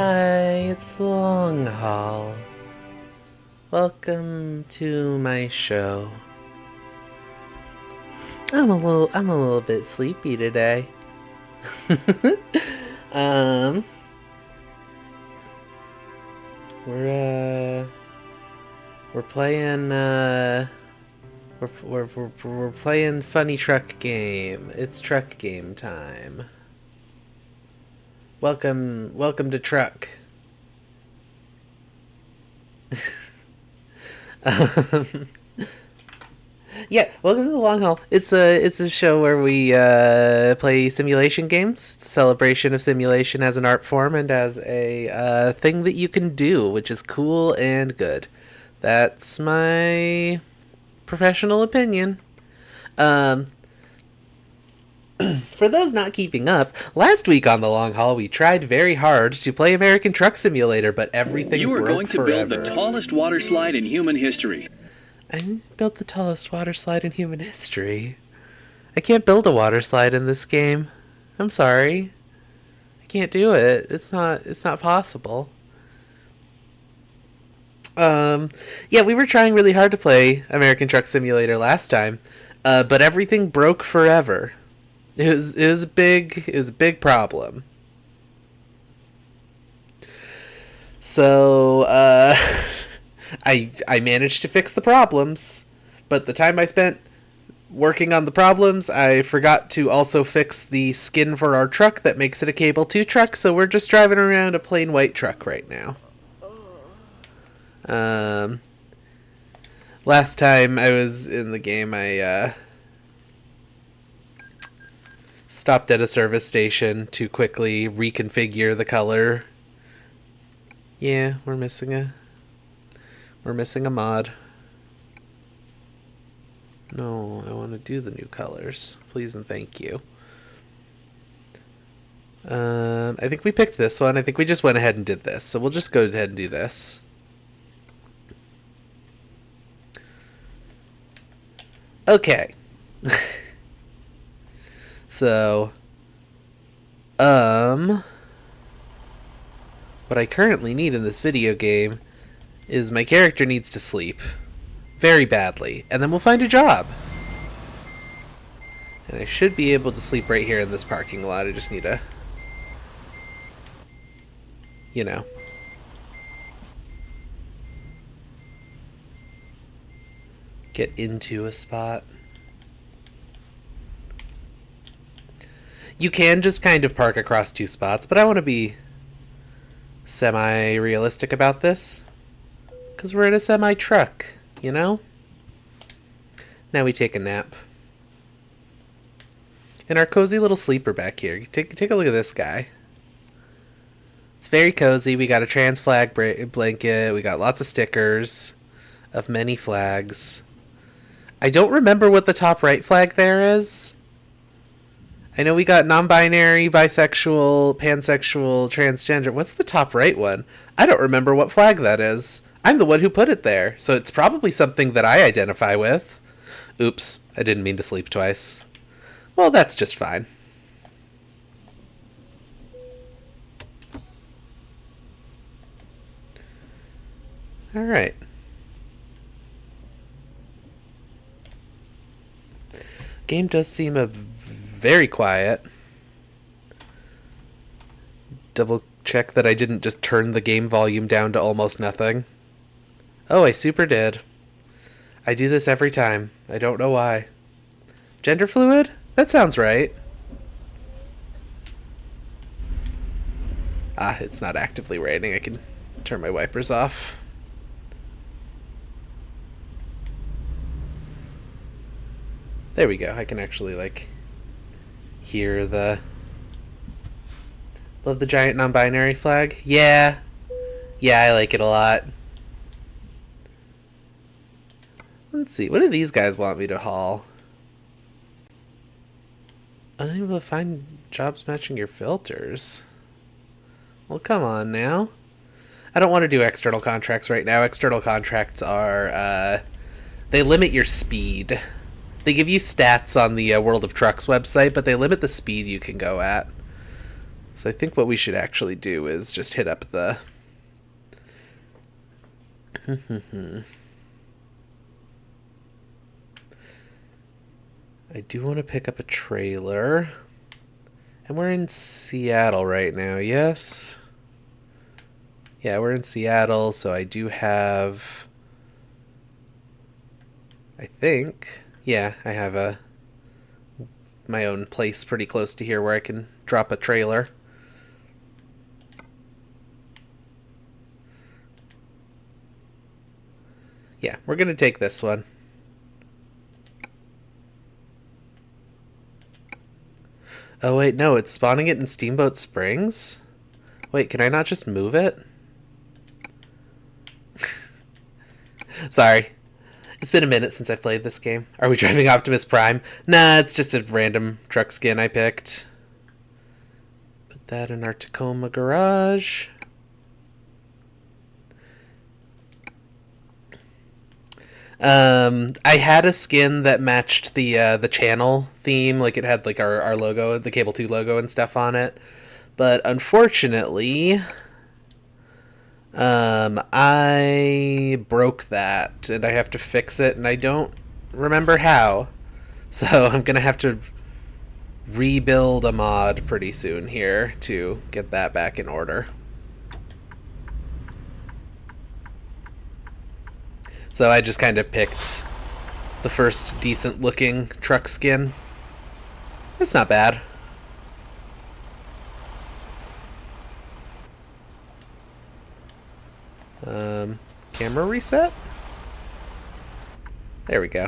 Hi, it's the long haul. Welcome to my show. I'm a little bit sleepy today. um, we're we're playing we're playing funny truck game. It's truck game time. Welcome to truck. um, Yeah, welcome to the long haul. It's a show where we play simulation games. It's a celebration of simulation as an art form and as a thing that you can do, which is cool and good. That's my professional opinion. Um, for those not keeping up, last week on the long haul we tried very hard to play American Truck Simulator, but everything You are broke going to forever. build the tallest water slide in human history. I built the tallest water slide in human history. I can't build a water slide in this game. I'm sorry. I can't do it. It's not possible. Yeah, we were trying really hard to play American Truck Simulator last time, but everything broke forever. It was a big problem. So, I managed to fix the problems, but the time I spent working on the problems, I forgot to also fix the skin for our truck that makes it a Cable 2 truck, so we're just driving around a plain white truck right now. Um, Last time I was in the game, I stopped at a service station to quickly reconfigure the color. Yeah, we're missing a mod. No, I want to do the new colors. Please and thank you. I think we picked this one. I think we just went ahead and did this. So we'll just go ahead and do this. Okay. So, what I currently need in this video game is my character needs to sleep. Very badly. And then we'll find a job. And I should be able to sleep right here in this parking lot. I just need to, you know, get into a spot. You can just kind of park across two spots, but I want to be semi-realistic about this. Because we're in a semi-truck, you know? Now we take a nap. And our cozy little sleeper back here. Take a look at this guy. It's very cozy. We got a trans flag blanket. We got lots of stickers of many flags. I don't remember what the top right flag there is. I know we got non-binary, bisexual, pansexual, transgender. What's the top right one? I don't remember what flag that is. I'm the one who put it there, so it's probably something that I identify with. Oops, I didn't mean to sleep twice. Well, that's just fine. Alright. Game does seem very quiet. Double check that I didn't just turn the game volume down to almost nothing. Oh, I super did. I do this every time. I don't know why. Gender fluid? That sounds right. Ah, it's not actively raining. I can turn my wipers off. There we go. I can actually, like, hear the... Love the giant non-binary flag? Yeah. Yeah, I like it a lot. Let's see. What do these guys want me to haul? Unable to find jobs matching your filters. Well, come on now. I don't want to do external contracts right now. External contracts are, they limit your speed. They give you stats on the World of Trucks website, but they limit the speed you can go at. So I think what we should actually do is just hit up the... I do want to pick up a trailer. And we're in Seattle right now, yes? Yeah, we're in Seattle, so I do have... I think... Yeah, I have my own place pretty close to here where I can drop a trailer. Yeah, we're going to take this one. Oh, wait, no, it's spawning it in Steamboat Springs? Wait, can I not just move it? Sorry. It's been a minute since I've played this game. Are we driving Optimus Prime? Nah, it's just a random truck skin I picked. Put that in our Tacoma garage. I had a skin that matched the channel theme, like it had like our logo, the Cable 2 logo and stuff on it. But unfortunately, I broke that and I have to fix it and I don't remember how. So I'm gonna have to rebuild a mod pretty soon here to get that back in order. So I just kind of picked the first decent looking truck skin. It's not bad. Camera reset? There we go.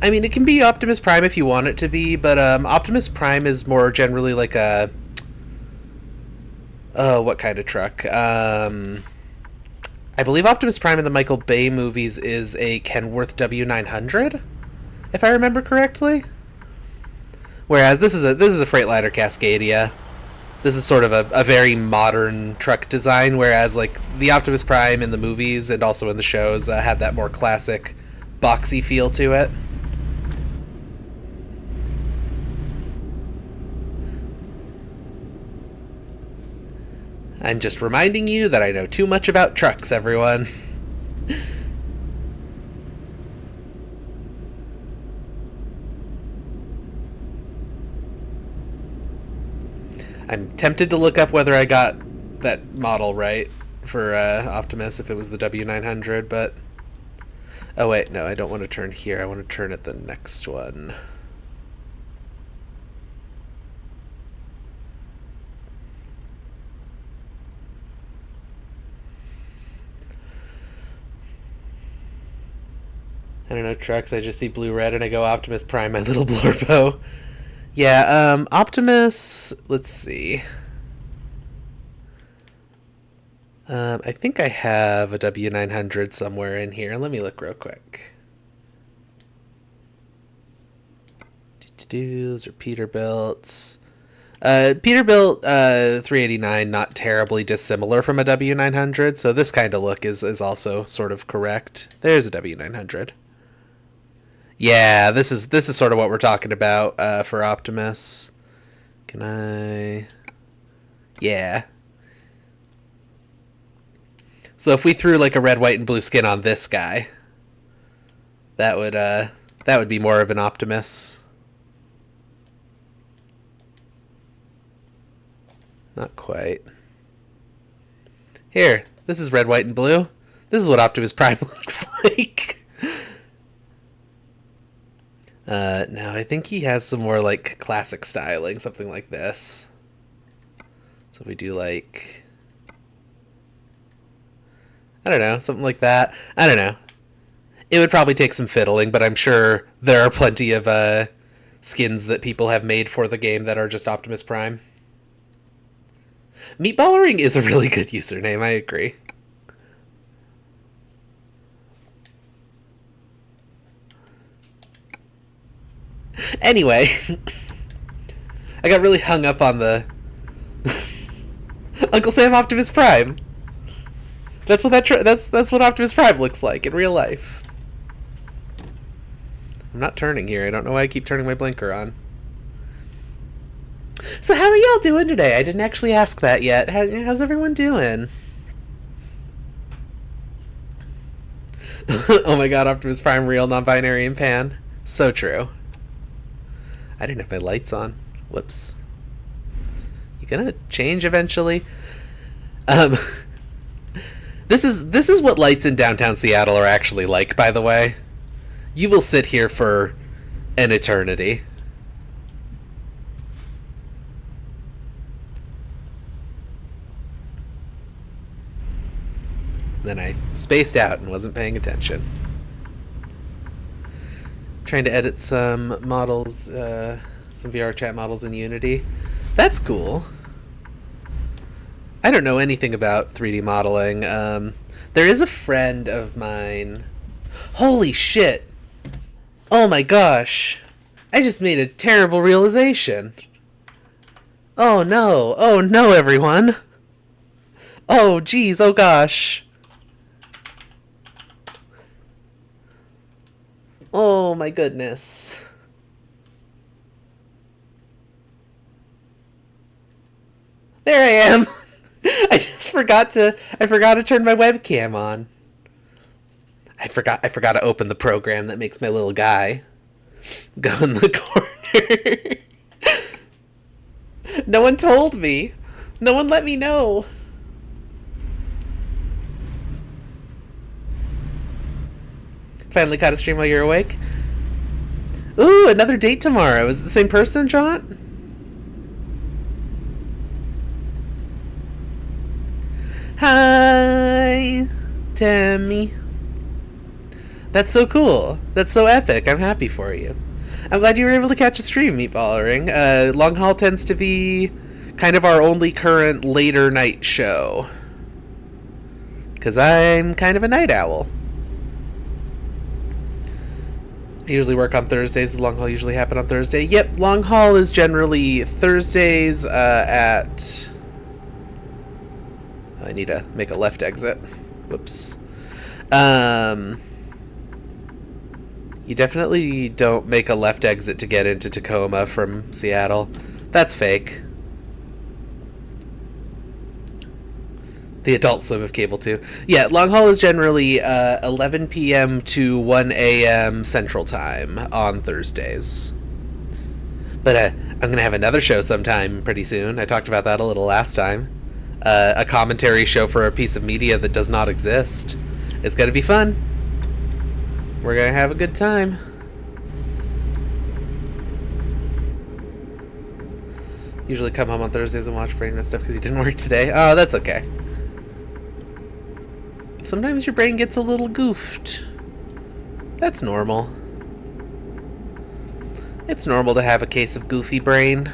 I mean, it can be Optimus Prime if you want it to be, but Optimus Prime is more generally like a... Oh, what kind of truck? I believe Optimus Prime in the Michael Bay movies is a Kenworth W900, if I remember correctly. Whereas this is a Freightliner Cascadia. This is sort of a very modern truck design, whereas like the Optimus Prime in the movies and also in the shows had that more classic, boxy feel to it. I'm just reminding you that I know too much about trucks, everyone. I'm tempted to look up whether I got that model right for Optimus, if it was the W900, but... Oh wait, no, I don't want to turn here. I want to turn at the next one. I don't know, trucks, I just see blue-red and I go Optimus Prime, my little Blorbo. Yeah, Optimus, let's see. I think I have a W900 somewhere in here. Let me look real quick. Those are Peterbilts. Peterbilt 389, not terribly dissimilar from a W900, so this kind of look is also sort of correct. There's a W900. Yeah, this is sort of what we're talking about for Optimus. Can I... Yeah. So if we threw like a red, white, and blue skin on this guy, that would be more of an Optimus. Not quite. Here, this is red, white, and blue. This is what Optimus Prime looks like. No, I think he has some more, like, classic styling, something like this. So if we do, like... I don't know, something like that. I don't know. It would probably take some fiddling, but I'm sure there are plenty of skins that people have made for the game that are just Optimus Prime. Meatballering is a really good username, I agree. Anyway, I got really hung up on the Uncle Sam Optimus Prime. That's what that's what Optimus Prime looks like in real life. I'm not turning here. I don't know why I keep turning my blinker on. So how are y'all doing today? I didn't actually ask that yet. How's everyone doing? Oh my god, Optimus Prime, real, non-binary, and pan. So true. I didn't have my lights on. Whoops. You gonna change eventually? This is what lights in downtown Seattle are actually like, by the way. You will sit here for an eternity. Then I spaced out and wasn't paying attention. Trying to edit some models, some VR chat models in Unity. That's cool. I don't know anything about 3D modeling. There is a friend of mine. Holy shit! Oh my gosh! I just made a terrible realization. Oh no! Oh no, everyone! Oh geez! Oh gosh! Oh my goodness. There I am. I forgot to turn my webcam on. I forgot to open the program that makes my little guy go in the corner. No one told me. No one let me know. Finally caught a stream while you're awake. Ooh, another date tomorrow. Is it the same person, John? Hi, Tammy. That's so cool. That's so epic. I'm happy for you. I'm glad you were able to catch a stream, Meatballering. Long Haul tends to be kind of our only current later night show. Because I'm kind of a night owl. I usually work on Thursdays. The long haul usually happen on Thursday. Yep, long haul is generally Thursdays at... I need to make a left exit. Whoops. You definitely don't make a left exit to get into Tacoma from Seattle. That's fake. The Adult Swim of cable too. Yeah, long haul is generally 11 p.m. to 1 a.m. Central Time on Thursdays. But I'm going to have another show sometime pretty soon. I talked about that a little last time. A commentary show for a piece of media that does not exist. It's going to be fun. We're going to have a good time. Usually come home on Thursdays and watch Brain and stuff because you didn't work today. Oh, that's okay. Sometimes your brain gets a little goofed. That's normal. It's normal to have a case of goofy brain.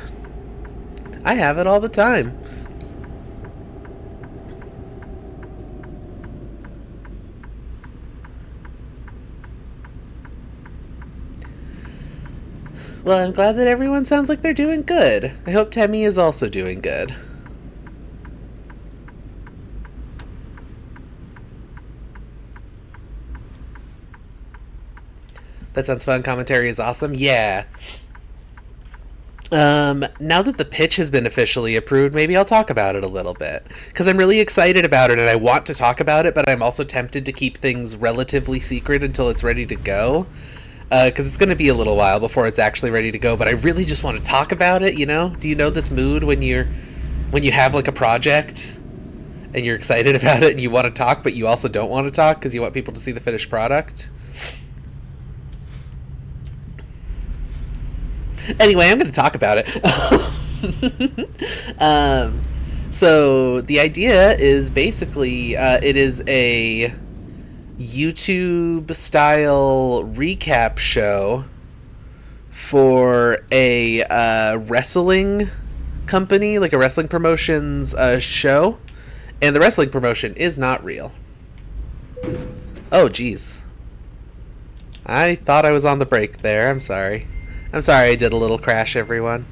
I have it all the time. Well, I'm glad that everyone sounds like they're doing good. I hope Temmie is also doing good. That sounds fun. Commentary is awesome. Yeah. Now that the pitch has been officially approved, maybe I'll talk about it a little bit. Because I'm really excited about it and I want to talk about it, but I'm also tempted to keep things relatively secret until it's ready to go. Because it's going to be a little while before it's actually ready to go, but I really just want to talk about it, you know? Do you know this mood when you have like a project and you're excited about it and you want to talk, but you also don't want to talk because you want people to see the finished product? Anyway, I'm going to talk about it. So the idea is basically it is a YouTube style recap show for a wrestling company, like a wrestling promotions show, and the wrestling promotion is not real. Oh geez, I thought I was on the break there. I'm sorry I did a little crash, everyone.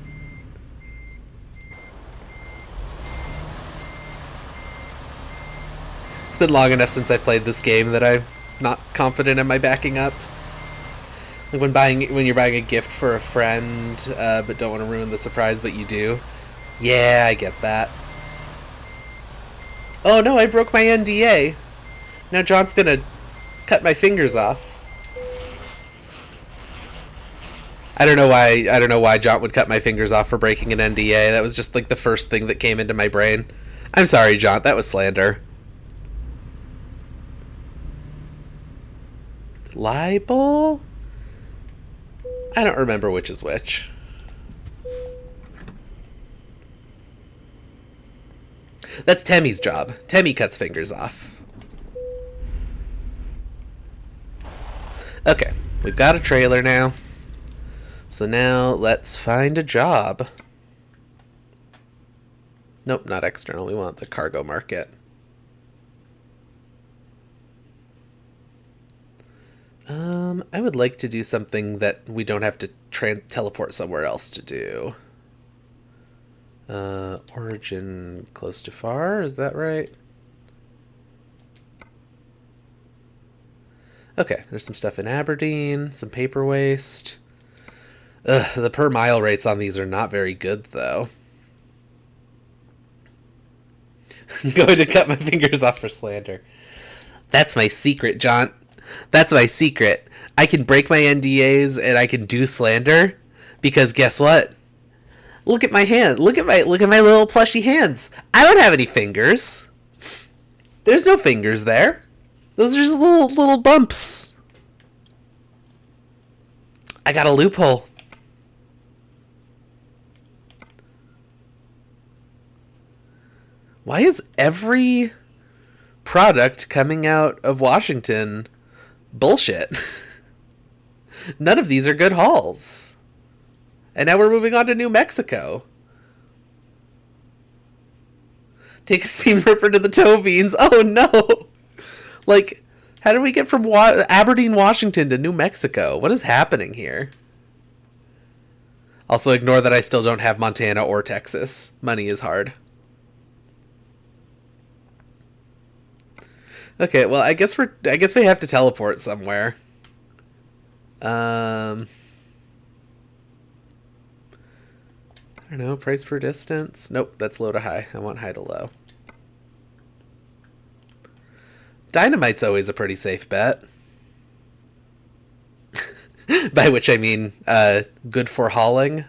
It's been long enough since I played this game that I'm not confident in my backing up. Like when you're buying a gift for a friend, but don't want to ruin the surprise, but you do. Yeah, I get that. Oh no, I broke my NDA. Now John's gonna cut my fingers off. I don't know why John would cut my fingers off for breaking an NDA. That was just like the first thing that came into my brain. I'm sorry, John. That was slander. Libel? I don't remember which is which. That's Temmie's job. Temmie cuts fingers off. Okay, we've got a trailer now. So now let's find a job. Nope, not external. We want the cargo market. I would like to do something that we don't have to teleport somewhere else to do. Origin close to far, is that right? Okay, there's some stuff in Aberdeen, some paper waste. Ugh, the per mile rates on these are not very good, though. I'm going to cut my fingers off for slander. That's my secret, John. That's my secret. I can break my NDAs and I can do slander because guess what? Look at my hand. Look at my little plushy hands. I don't have any fingers. There's no fingers there. Those are just little bumps. I got a loophole. Why is every product coming out of Washington bullshit? None of these are good hauls. And now we're moving on to New Mexico. Take a steam river to the toe beans. Oh no! Like, how did we get from Aberdeen, Washington to New Mexico? What is happening here? Also ignore that I still don't have Montana or Texas. Money is hard. Okay, well, I guess we have to teleport somewhere. I don't know, price per distance? Nope, that's low to high. I want high to low. Dynamite's always a pretty safe bet. By which I mean good for hauling.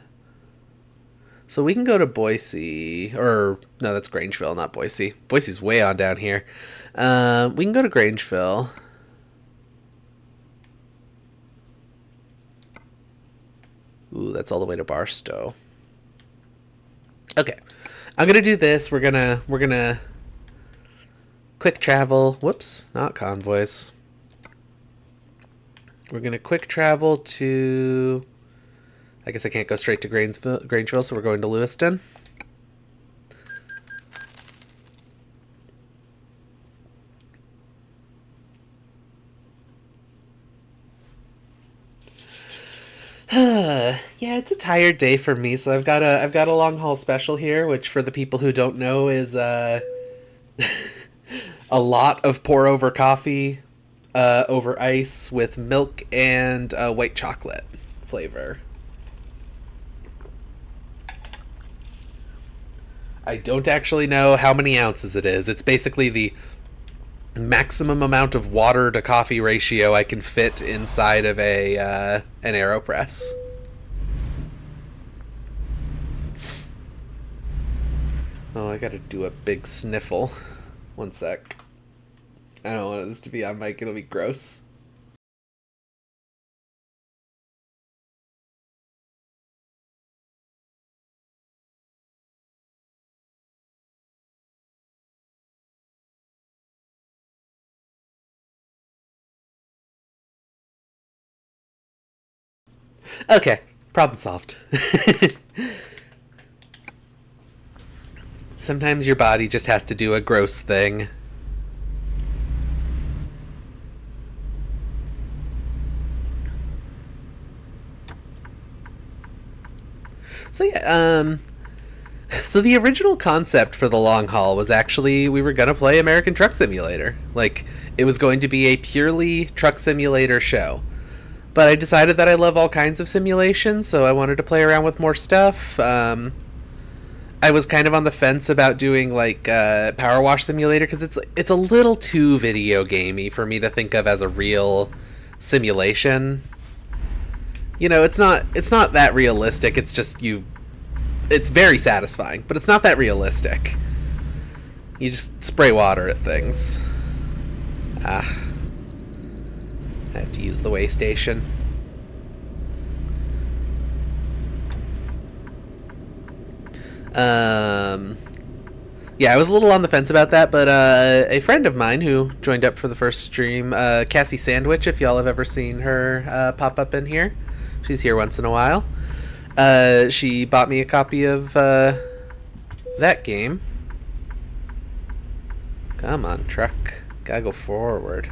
So we can go to Boise, or no, that's Grangeville, not Boise. Boise's way on down here. We can go to Grangeville. Ooh, that's all the way to Barstow. Okay, I'm gonna do this. We're gonna quick travel. Whoops, not convoys. We're gonna quick travel to. I guess I can't go straight to Grangeville, so we're going to Lewiston. Yeah, it's a tired day for me, so I've got a long haul special here, which for the people who don't know is a lot of pour over coffee over ice with milk and white chocolate flavor. I don't actually know how many ounces it is. It's basically the maximum amount of water to coffee ratio I can fit inside of an AeroPress. Oh, I gotta do a big sniffle. One sec. I don't want this to be on mic, it'll be gross. Okay, problem solved. Sometimes your body just has to do a gross thing. So yeah, So the original concept for the long haul was actually we were going to play American Truck Simulator. Like, it was going to be a purely truck simulator show. But I decided that I love all kinds of simulations, so I wanted to play around with more stuff. I was kind of on the fence about doing like Power Wash Simulator because it's a little too video gamey for me to think of as a real simulation. You know, it's not that realistic. It's just it's very satisfying, but it's not that realistic. You just spray water at things. I have to use the way station. Yeah, I was a little on the fence about that, but a friend of mine who joined up for the first stream, Cassie Sandwich, if y'all have ever seen her pop up in here, she's here once in a while. She bought me a copy of that game. Come on, truck. Gotta go forward.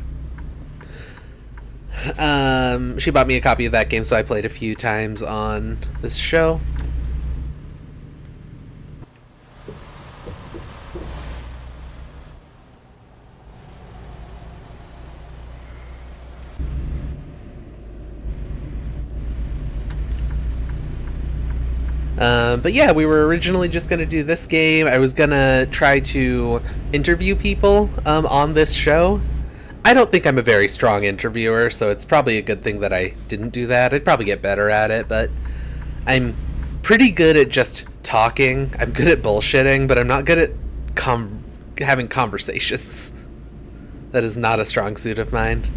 She bought me a copy of that game, so I played a few times on this show. But yeah, we were originally just going to do this game. I was going to try to interview people on this show. I don't think I'm a very strong interviewer, so it's probably a good thing that I didn't do that. I'd probably get better at it, but I'm pretty good at just talking. I'm good at bullshitting, but I'm not good at having conversations. That is not a strong suit of mine.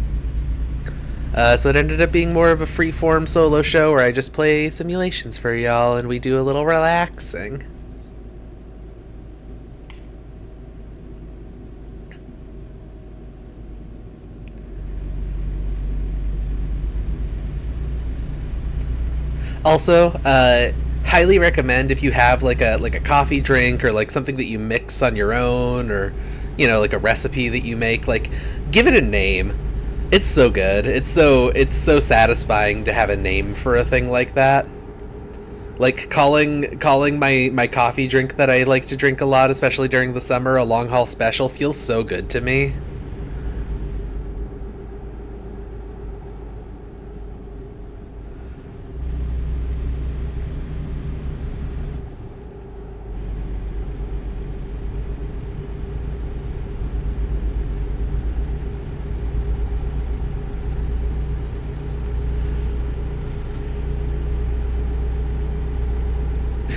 So it ended up being more of a free-form solo show where I just play simulations for y'all and we do a little relaxing. Also, highly recommend if you have like a coffee drink or like something that you mix on your own, or you know, like a recipe that you make, like give it a name. It's so good. It's so satisfying to have a name for a thing like that. Like calling my coffee drink that I like to drink a lot, especially during the summer, a long haul special, feels so good to me.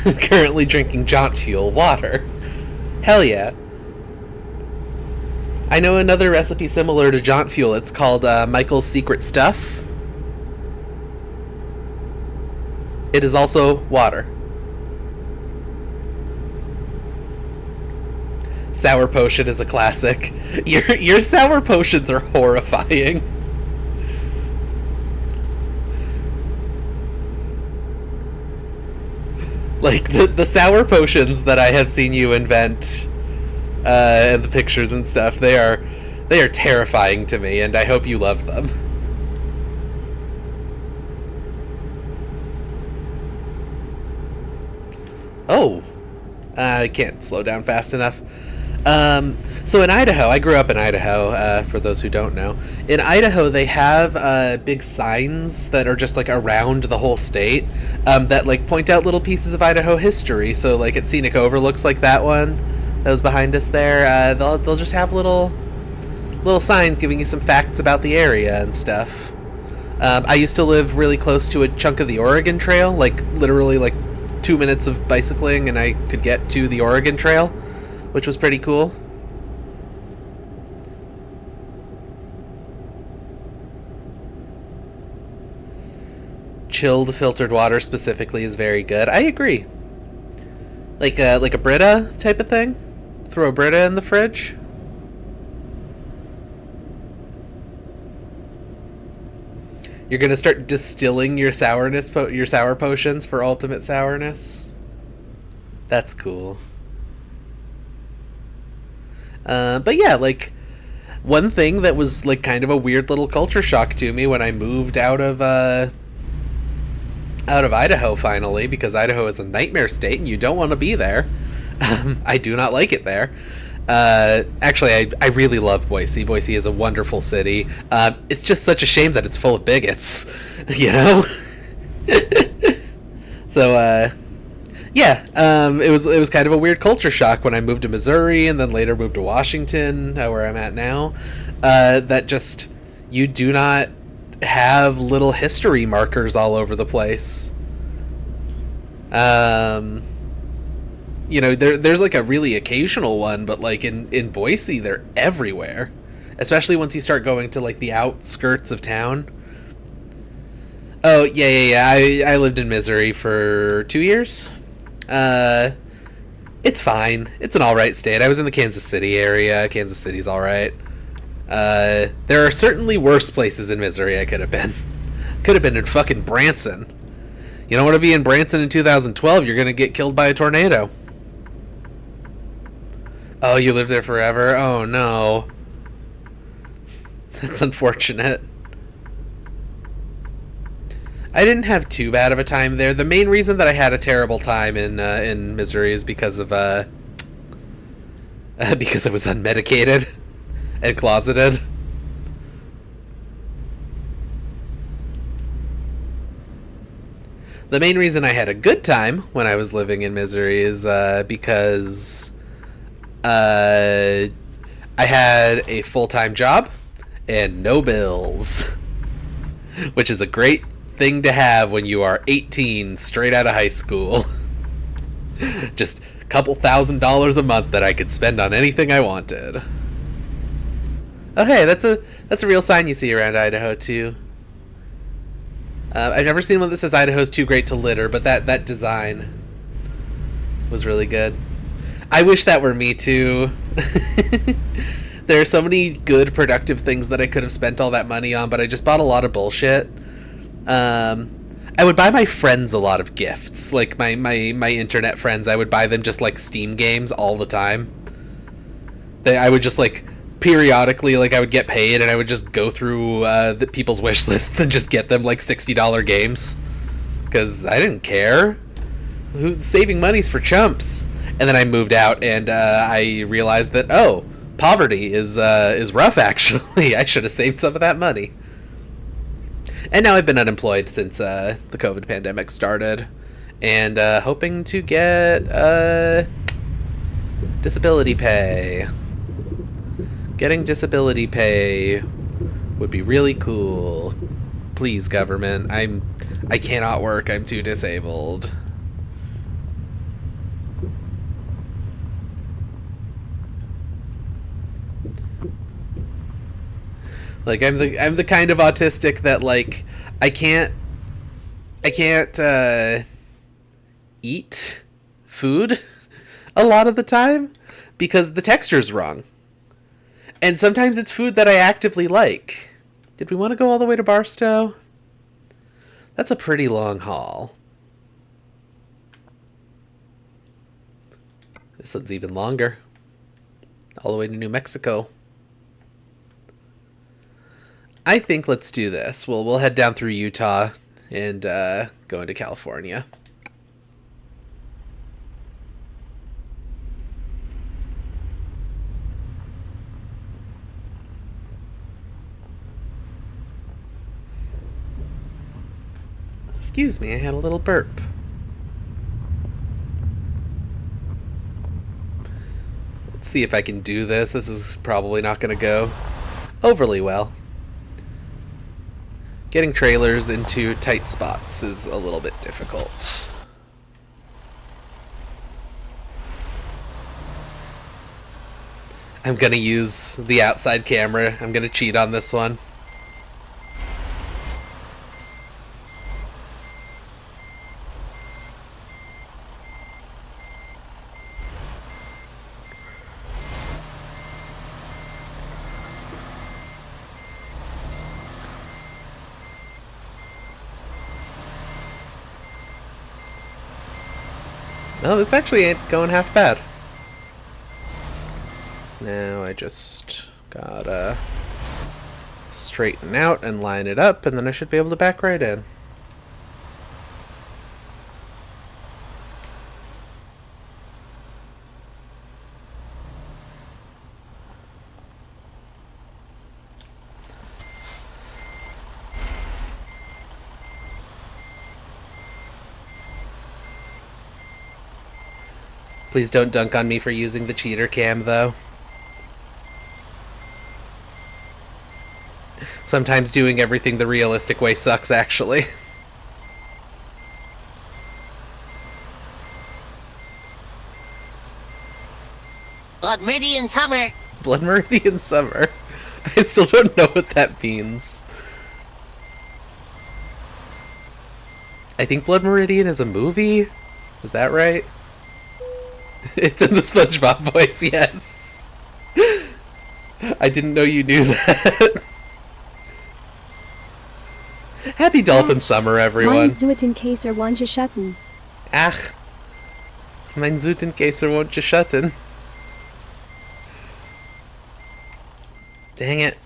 Currently drinking Jaunt Fuel water. Hell yeah. I know another recipe similar to Jaunt Fuel. It's called Michael's Secret Stuff. It is also water. Sour Potion is a classic. Your sour potions are horrifying. Like, the sour potions that I have seen you invent, and the pictures and stuff, they are terrifying to me, and I hope you love them. Oh, I can't slow down fast enough. So in Idaho, I grew up in Idaho, for those who don't know. In Idaho, they have big signs that are just like around the whole state, that like point out little pieces of Idaho history. So like at Scenic Overlooks, like that one that was behind us there, they'll just have little signs giving you some facts about the area and stuff. I used to live really close to a chunk of the Oregon Trail, like literally like 2 minutes of bicycling and I could get to the Oregon Trail, which was pretty cool. Chilled filtered water specifically is very good. I agree. Like a Brita type of thing. Throw a Brita in the fridge. You're gonna start distilling your your sour potions for ultimate sourness. That's cool. But yeah, like one thing that was like kind of a weird little culture shock to me when I moved out of out of Idaho finally, because Idaho is a nightmare state and you don't want to be there. I do not like it there. Actually, I really love Boise. Boise is a wonderful city. It's just such a shame that it's full of bigots, you know? So, yeah, it was kind of a weird culture shock when I moved to Missouri and then later moved to Washington, where I'm at now. That just, you do not have little history markers all over the place. You know, there's like a really occasional one, but like in Boise, they're everywhere. Especially once you start going to like the outskirts of town. Oh, yeah. I lived in Missouri for 2 years. It's fine. It's an alright state. I was in the Kansas City area. Kansas City's alright. There are certainly worse places in Missouri I could have been. Could have been in fucking Branson. You don't want to be in Branson in 2012, you're going to get killed by a tornado. Oh, you lived there forever? Oh, no. That's unfortunate. I didn't have too bad of a time there. The main reason that I had a terrible time in Missouri is because of because I was unmedicated and closeted. The main reason I had a good time when I was living in Missouri is because I had a full-time job and no bills, which is a great thing to have when you are 18, straight out of high school. Just a couple $1,000s a month that I could spend on anything I wanted. Oh, hey, that's a real sign you see around Idaho too. I've never seen one that says Idaho's too great to litter, but that design was really good. I wish that were me too. There are so many good, productive things that I could have spent all that money on, but I just bought a lot of bullshit. I would buy my friends a lot of gifts, like my internet friends. I would buy them just like Steam games all the time. I would just like periodically, like I would get paid and I would just go through the people's wish lists and just get them like $60 games because I didn't care. Saving money's for chumps. And then I moved out and I realized that poverty is rough. Actually, I should have saved some of that money. And now I've been unemployed since the COVID pandemic started, and hoping to get disability pay. Getting disability pay would be really cool. Please, government. I cannot work. I'm too disabled. Like I'm the kind of autistic that like I can't eat food a lot of the time because the texture's wrong. And sometimes it's food that I actively like. Did we want to go all the way to Barstow? That's a pretty long haul. This one's even longer. All the way to New Mexico. I think let's do this. We'll head down through Utah and go into California. Excuse me, I had a little burp. Let's see if I can do this. This is probably not going to go overly well. Getting trailers into tight spots is a little bit difficult. I'm gonna use the outside camera. I'm gonna cheat on this one. No, this actually ain't going half bad. Now I just gotta straighten out and line it up, and then I should be able to back right in. Please don't dunk on me for using the cheater cam, though. Sometimes doing everything the realistic way sucks, actually. Blood Meridian Summer. Blood Meridian Summer. I still don't know what that means. I think Blood Meridian is a movie? Is that right? It's in the SpongeBob voice, yes. I didn't know you knew that. Happy Dolphin Summer, everyone. Mein Zuitenkäser won't schatten. Ach. Mein Zuitenkäser won't schatten. Dang it.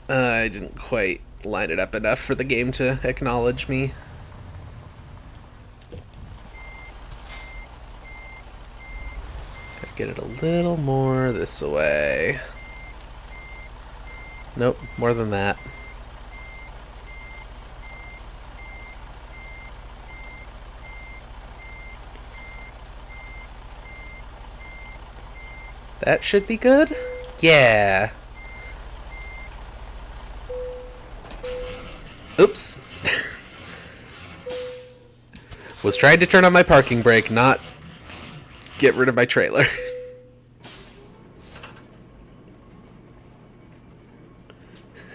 I didn't quite line it up enough for the game to acknowledge me. Gotta get it a little more this way. Nope, more than that. That should be good? Yeah. Oops. Was trying to turn on my parking brake, not get rid of my trailer.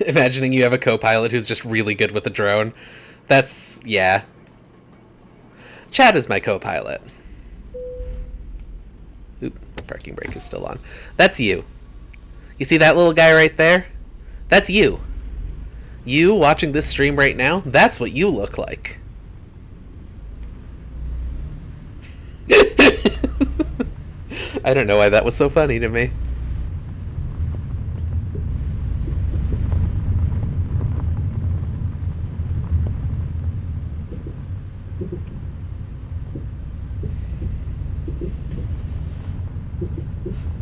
Imagining you have a co-pilot who's just really good with a drone. That's, yeah. Chad is my co-pilot. Oop, parking brake is still on. That's you. You see that little guy right there? That's you. You watching this stream right now, that's what you look like. I don't know why that was so funny to me.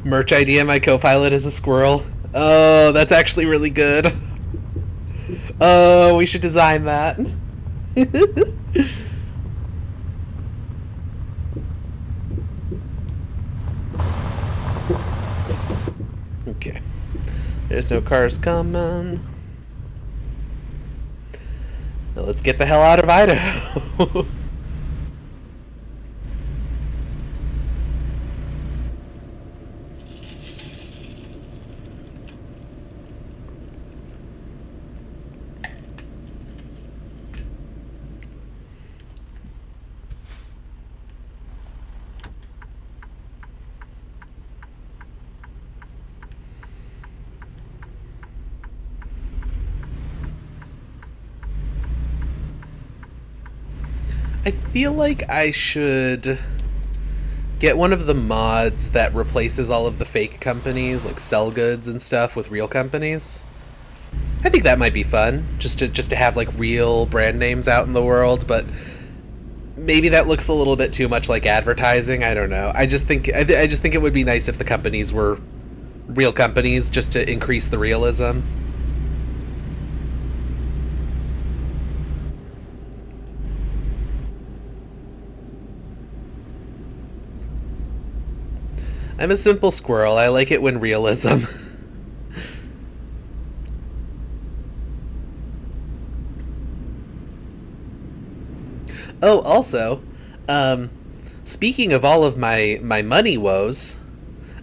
Merch idea, my co-pilot is a squirrel. Oh, that's actually really good. Oh, we should design that. Okay. There's no cars coming. Now let's get the hell out of Idaho. I feel like I should get one of the mods that replaces all of the fake companies, like sell goods and stuff, with real companies. I think that might be fun, just to have like real brand names out in the world, but maybe that looks a little bit too much like advertising. I don't know. I just think it would be nice if the companies were real companies, just to increase the realism. I'm a simple squirrel. I like it when realism. Oh, also, speaking of all of my money woes,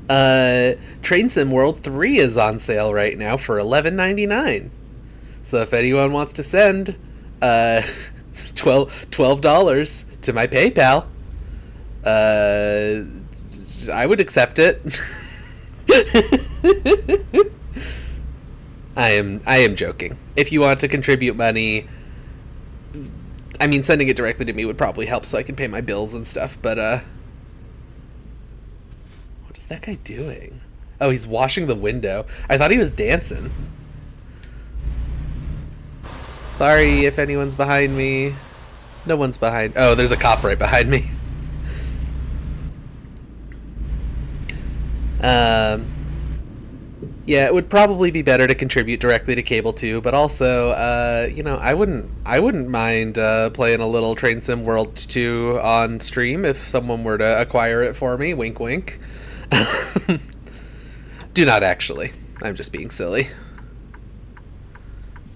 Train Sim World 3 is on sale right now for $11.99. So if anyone wants to send $12 to my PayPal, I would accept it. I am joking. If you want to contribute money, I mean, sending it directly to me would probably help so I can pay my bills and stuff, but what is that guy doing? Oh, he's washing the window. I thought he was dancing. Sorry if anyone's behind me. No one's behind. Oh, there's a cop right behind me. Yeah, it would probably be better to contribute directly to cable too, but also, I wouldn't mind playing a little Train Sim World 2 on stream if someone were to acquire it for me. Wink, wink. Do not actually. I'm just being silly.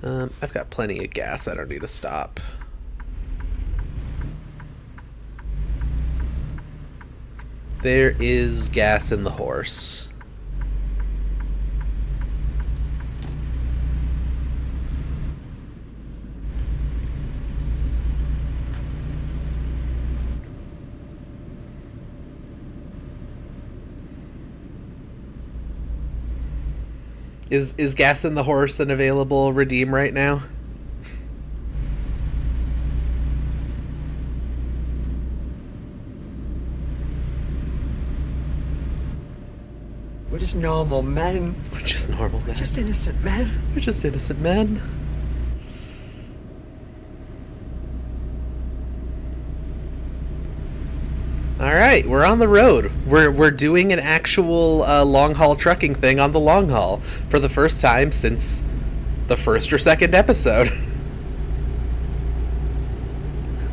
I've got plenty of gas. I don't need to stop. There is gas in the horse. Is gas in the horse an available redeem right now? We're just normal men. We're just normal men. We're just innocent men. We're just innocent men. All right, we're on the road. We're doing an actual long haul trucking thing on the long haul for the first time since the first or second episode.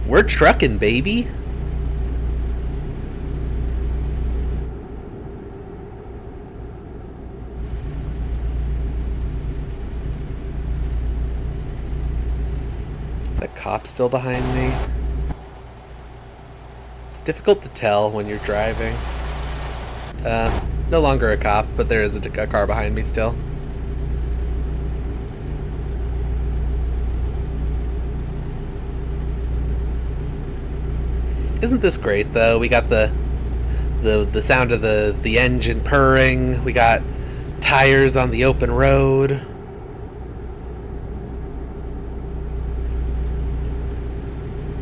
We're trucking, baby. Is that cop still behind me? It's difficult to tell when you're driving. No longer a cop, but there is a car behind me still. Isn't this great though? We got the sound of the engine purring. We got tires on the open road.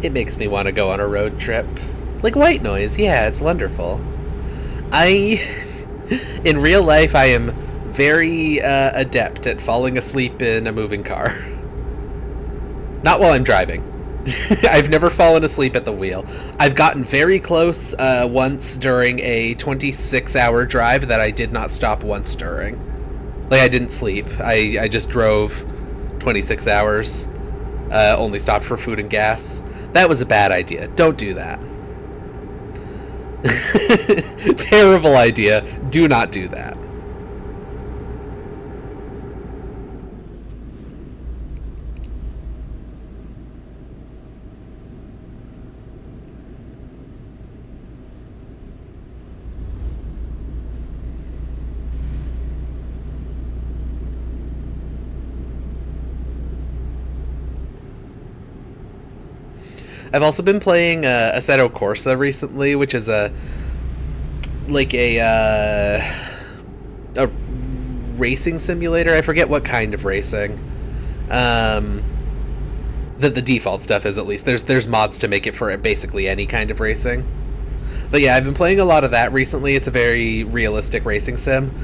It makes me want to go on a road trip. Like white noise, yeah, it's wonderful. In real life, I am very adept at falling asleep in a moving car. Not while I'm driving. I've never fallen asleep at the wheel. I've gotten very close once during a 26-hour drive that I did not stop once during. Like, I didn't sleep. I just drove 26 hours, only stopped for food and gas. That was a bad idea. Don't do that. Terrible idea. Do not do that. I've also been playing Assetto Corsa recently, which is a racing simulator. I forget what kind of racing. The default stuff is, at least. There's mods to make it for basically any kind of racing. But yeah, I've been playing a lot of that recently. It's a very realistic racing sim.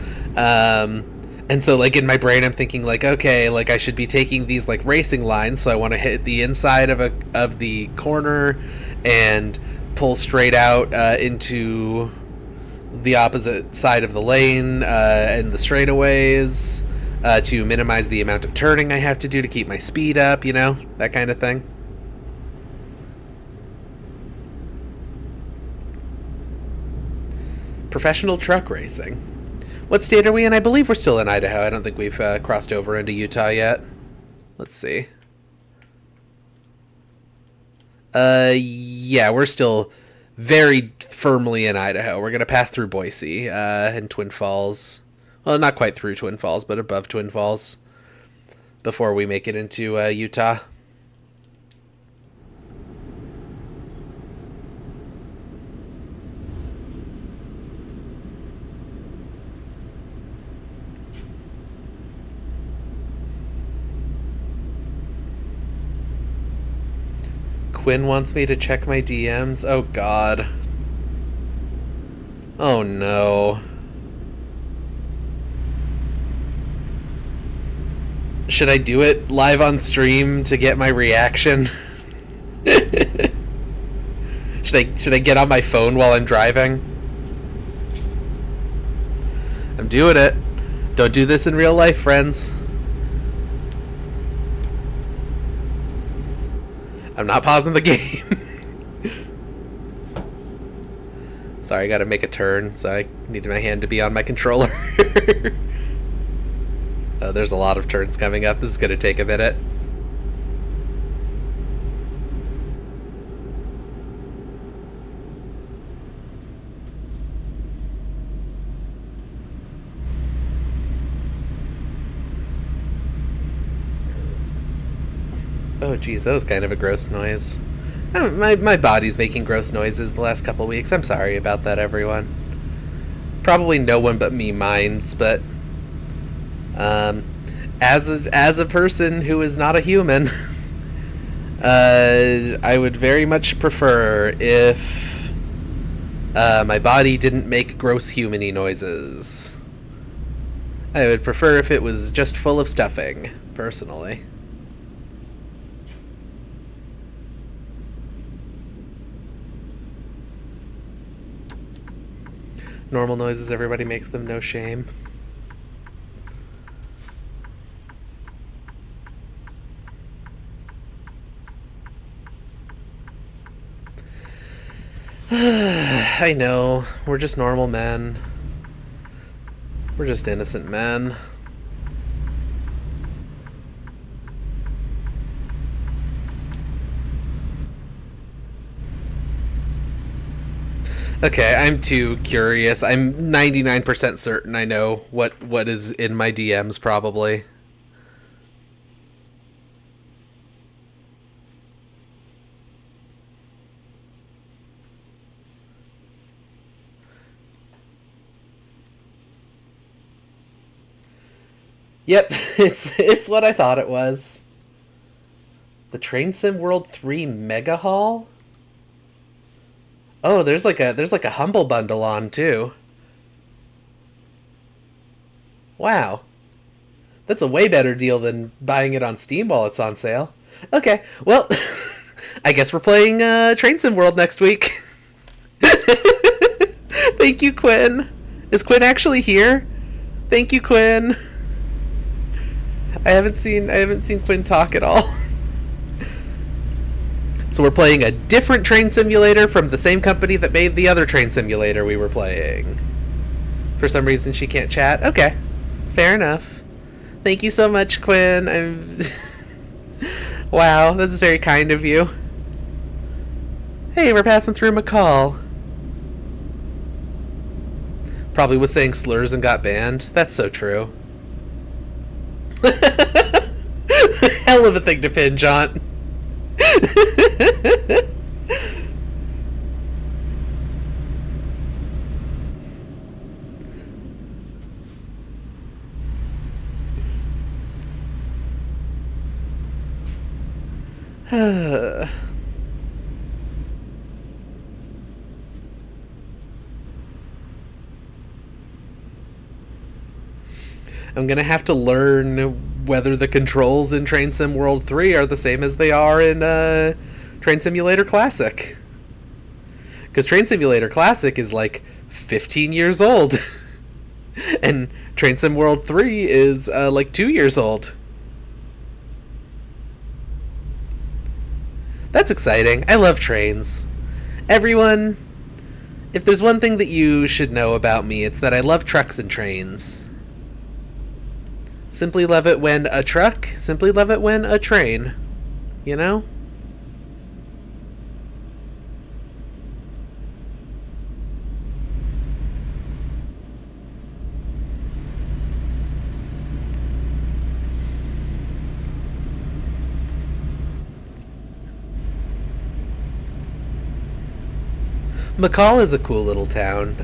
And so, like, in my brain, I'm thinking, like, okay, like, I should be taking these, like, racing lines, so I want to hit the inside of the corner and pull straight out into the opposite side of the lane and the straightaways to minimize the amount of turning I have to do to keep my speed up, you know, that kind of thing. Professional truck racing. What state are we in? I believe we're still in Idaho. I don't think we've crossed over into Utah yet. Let's see. Yeah, we're still very firmly in Idaho. We're going to pass through Boise and Twin Falls. Well, not quite through Twin Falls, but above Twin Falls before we make it into Utah. Quinn wants me to check my DMs. Oh, God. Oh, no. Should I do it live on stream to get my reaction? Should I get on my phone while I'm driving? I'm doing it. Don't do this in real life, friends. I'm not pausing the game. Sorry, I gotta make a turn, so I need my hand to be on my controller. Oh, there's a lot of turns coming up. This is gonna take a minute. Oh geez, that was kind of a gross noise. My body's making gross noises the last couple weeks. I'm sorry about that, everyone. Probably no one but me minds, but as a person who is not a human, I would very much prefer if my body didn't make gross human-y noises. I would prefer if it was just full of stuffing, personally. Normal noises, everybody makes them, no shame. I know, we're just normal men. We're just innocent men. Okay, I'm too curious. I'm 99% certain I know what is in my DMs, probably. Yep, it's what I thought it was. The Train Sim World 3 Mega Hall? Oh, there's like a Humble Bundle on too. Wow. That's a way better deal than buying it on Steam while it's on sale. Okay, well, I guess we're playing Train Sim World next week. Thank you, Quinn. Is Quinn actually here? Thank you, Quinn. I haven't seen Quinn talk at all. So we're playing a different train simulator from the same company that made the other train simulator we were playing. For some reason she can't chat. Okay. Fair enough. Thank you so much, Quinn. Wow, that's very kind of you. Hey, we're passing through McCall. Probably was saying slurs and got banned. That's so true. Hell of a thing to pin, John. I'm gonna have to learn whether the controls in Train Sim World 3 are the same as they are in Train Simulator Classic. Because Train Simulator Classic is like 15 years old. And Train Sim World 3 is like 2 years old. That's exciting. I love trains. Everyone, if there's one thing that you should know about me, it's that I love trucks and trains. Simply love it when a truck, simply love it when a train. You know? McCall is a cool little town.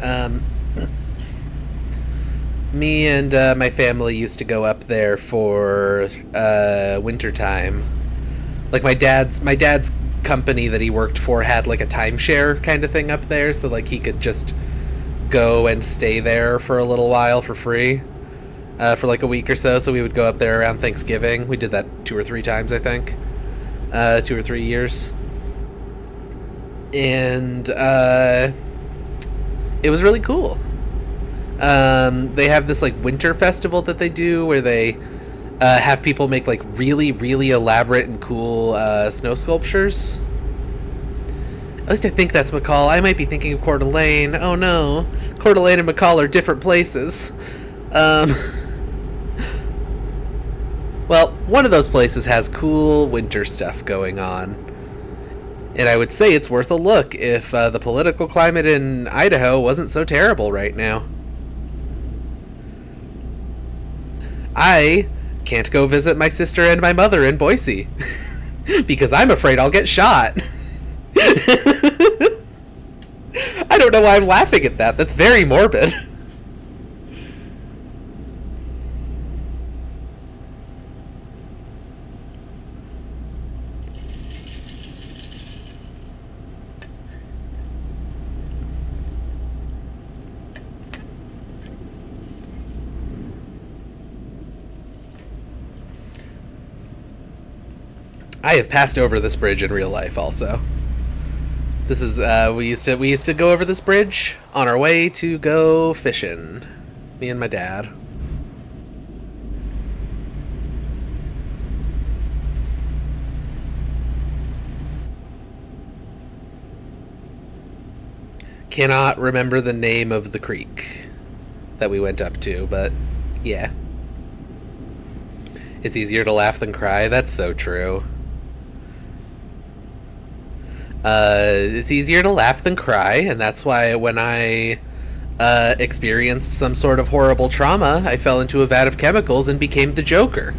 Me and my family used to go up there for winter time. Like my dad's company that he worked for had like a timeshare kind of thing up there, so like he could just go and stay there for a little while for free for like a week or so. So we would go up there around Thanksgiving. We did that 2 or 3 times, I think. 2 or 3 years. And it was really cool. They have this like winter festival that they do where they have people make like really, really elaborate and cool snow sculptures. At least I think that's McCall. I might be thinking of Coeur d'Alene. Oh no, Coeur d'Alene and McCall are different places. Well, one of those places has cool winter stuff going on. And I would say it's worth a look if the political climate in Idaho wasn't so terrible right now. I can't go visit my sister and my mother in Boise because I'm afraid I'll get shot. I don't know why I'm laughing at that. That's very morbid. I have passed over this bridge in real life also. This is we used to go over this bridge on our way to go fishing. Me and my dad. Cannot remember the name of the creek that we went up to, but yeah. It's easier to laugh than cry. That's so true. It's easier to laugh than cry, and that's why when I experienced some sort of horrible trauma, I fell into a vat of chemicals and became the Joker.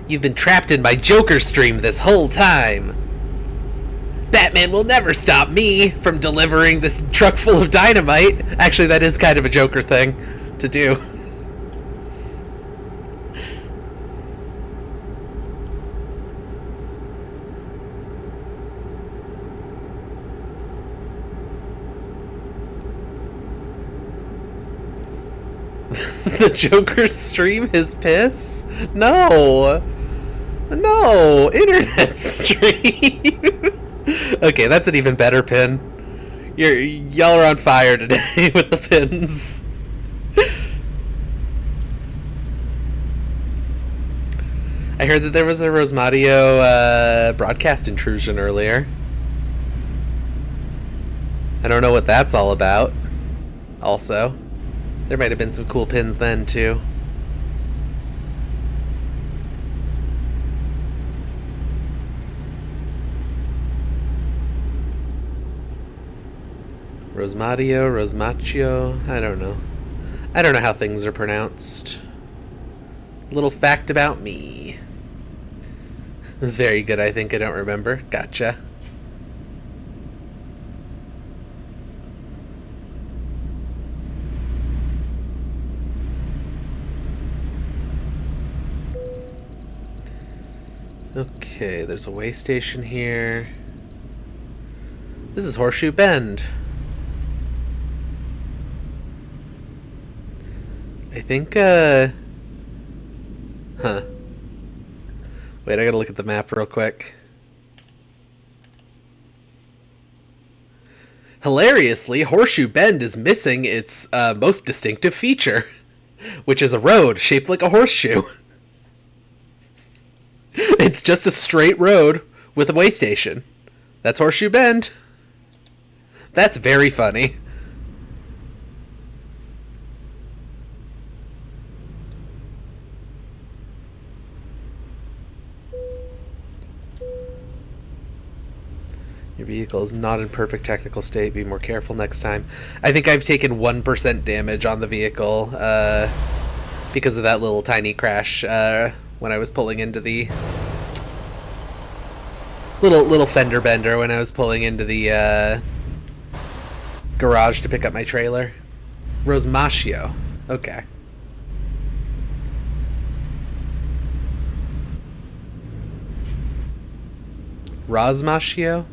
You've been trapped in my Joker stream this whole time. Batman will never stop me from delivering this truck full of dynamite. Actually, that is kind of a Joker thing to do. The Joker's stream his piss? No! No! Internet stream! Okay, that's an even better pin. Y'all are on fire today with the pins. I heard that there was a Rosmadio broadcast intrusion earlier. I don't know what that's all about. Also. There might have been some cool pins then, too. Rosmaccio, I don't know. I don't know how things are pronounced. Little fact about me. It was very good, I think. I don't remember. Gotcha. Okay, there's a way station here. This is Horseshoe Bend. I think, Huh. Wait, I gotta look at the map real quick. Hilariously, Horseshoe Bend is missing its most distinctive feature, which is a road shaped like a horseshoe. It's just a straight road with a way station. That's Horseshoe Bend. That's very funny. Your vehicle is not in perfect technical state. Be more careful next time. I think I've taken 1% damage on the vehicle because of that little tiny crash when I was pulling into the little fender bender when I was pulling into the garage to pick up my trailer. Rosmaccio. Okay. Rosmaccio?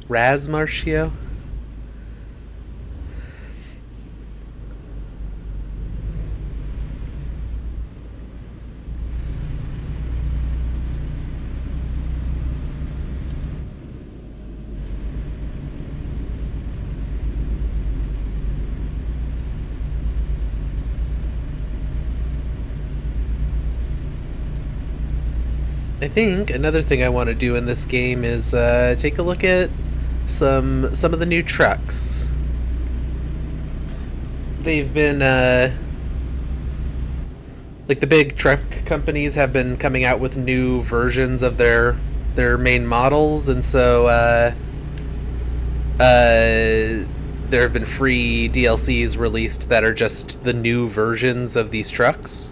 Razmarcio? I think another thing I want to do in this game is take a look at some of the new trucks. They've been like the big truck companies have been coming out with new versions of their main models, and so there have been free DLCs released that are just the new versions of these trucks.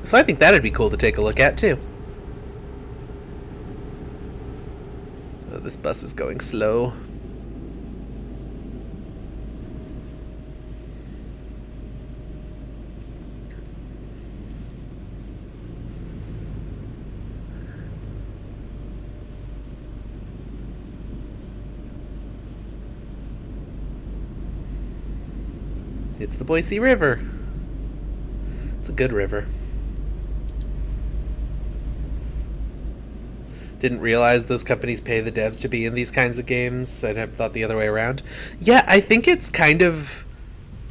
So I think that'd be cool to take a look at, too. Oh, this bus is going slow. It's the Boise River. It's a good river. Didn't realize those companies pay the devs to be in these kinds of games. I'd have thought the other way around. Yeah, I think it's kind of,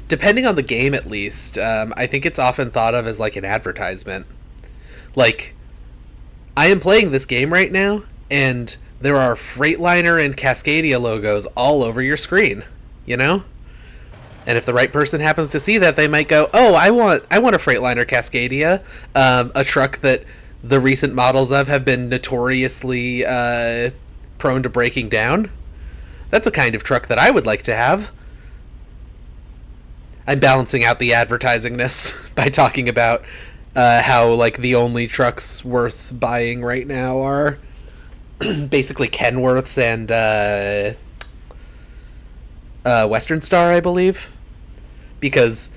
depending on the game at least, I think it's often thought of as like an advertisement. Like, I am playing this game right now, and there are Freightliner and Cascadia logos all over your screen, you know? And if the right person happens to see that, they might go, "Oh, I want a Freightliner Cascadia, a truck that the recent models of have been notoriously prone to breaking down. That's a kind of truck that I would like to have." I'm balancing out the advertisingness by talking about how like the only trucks worth buying right now are basically Kenworths and Western Star, I believe, because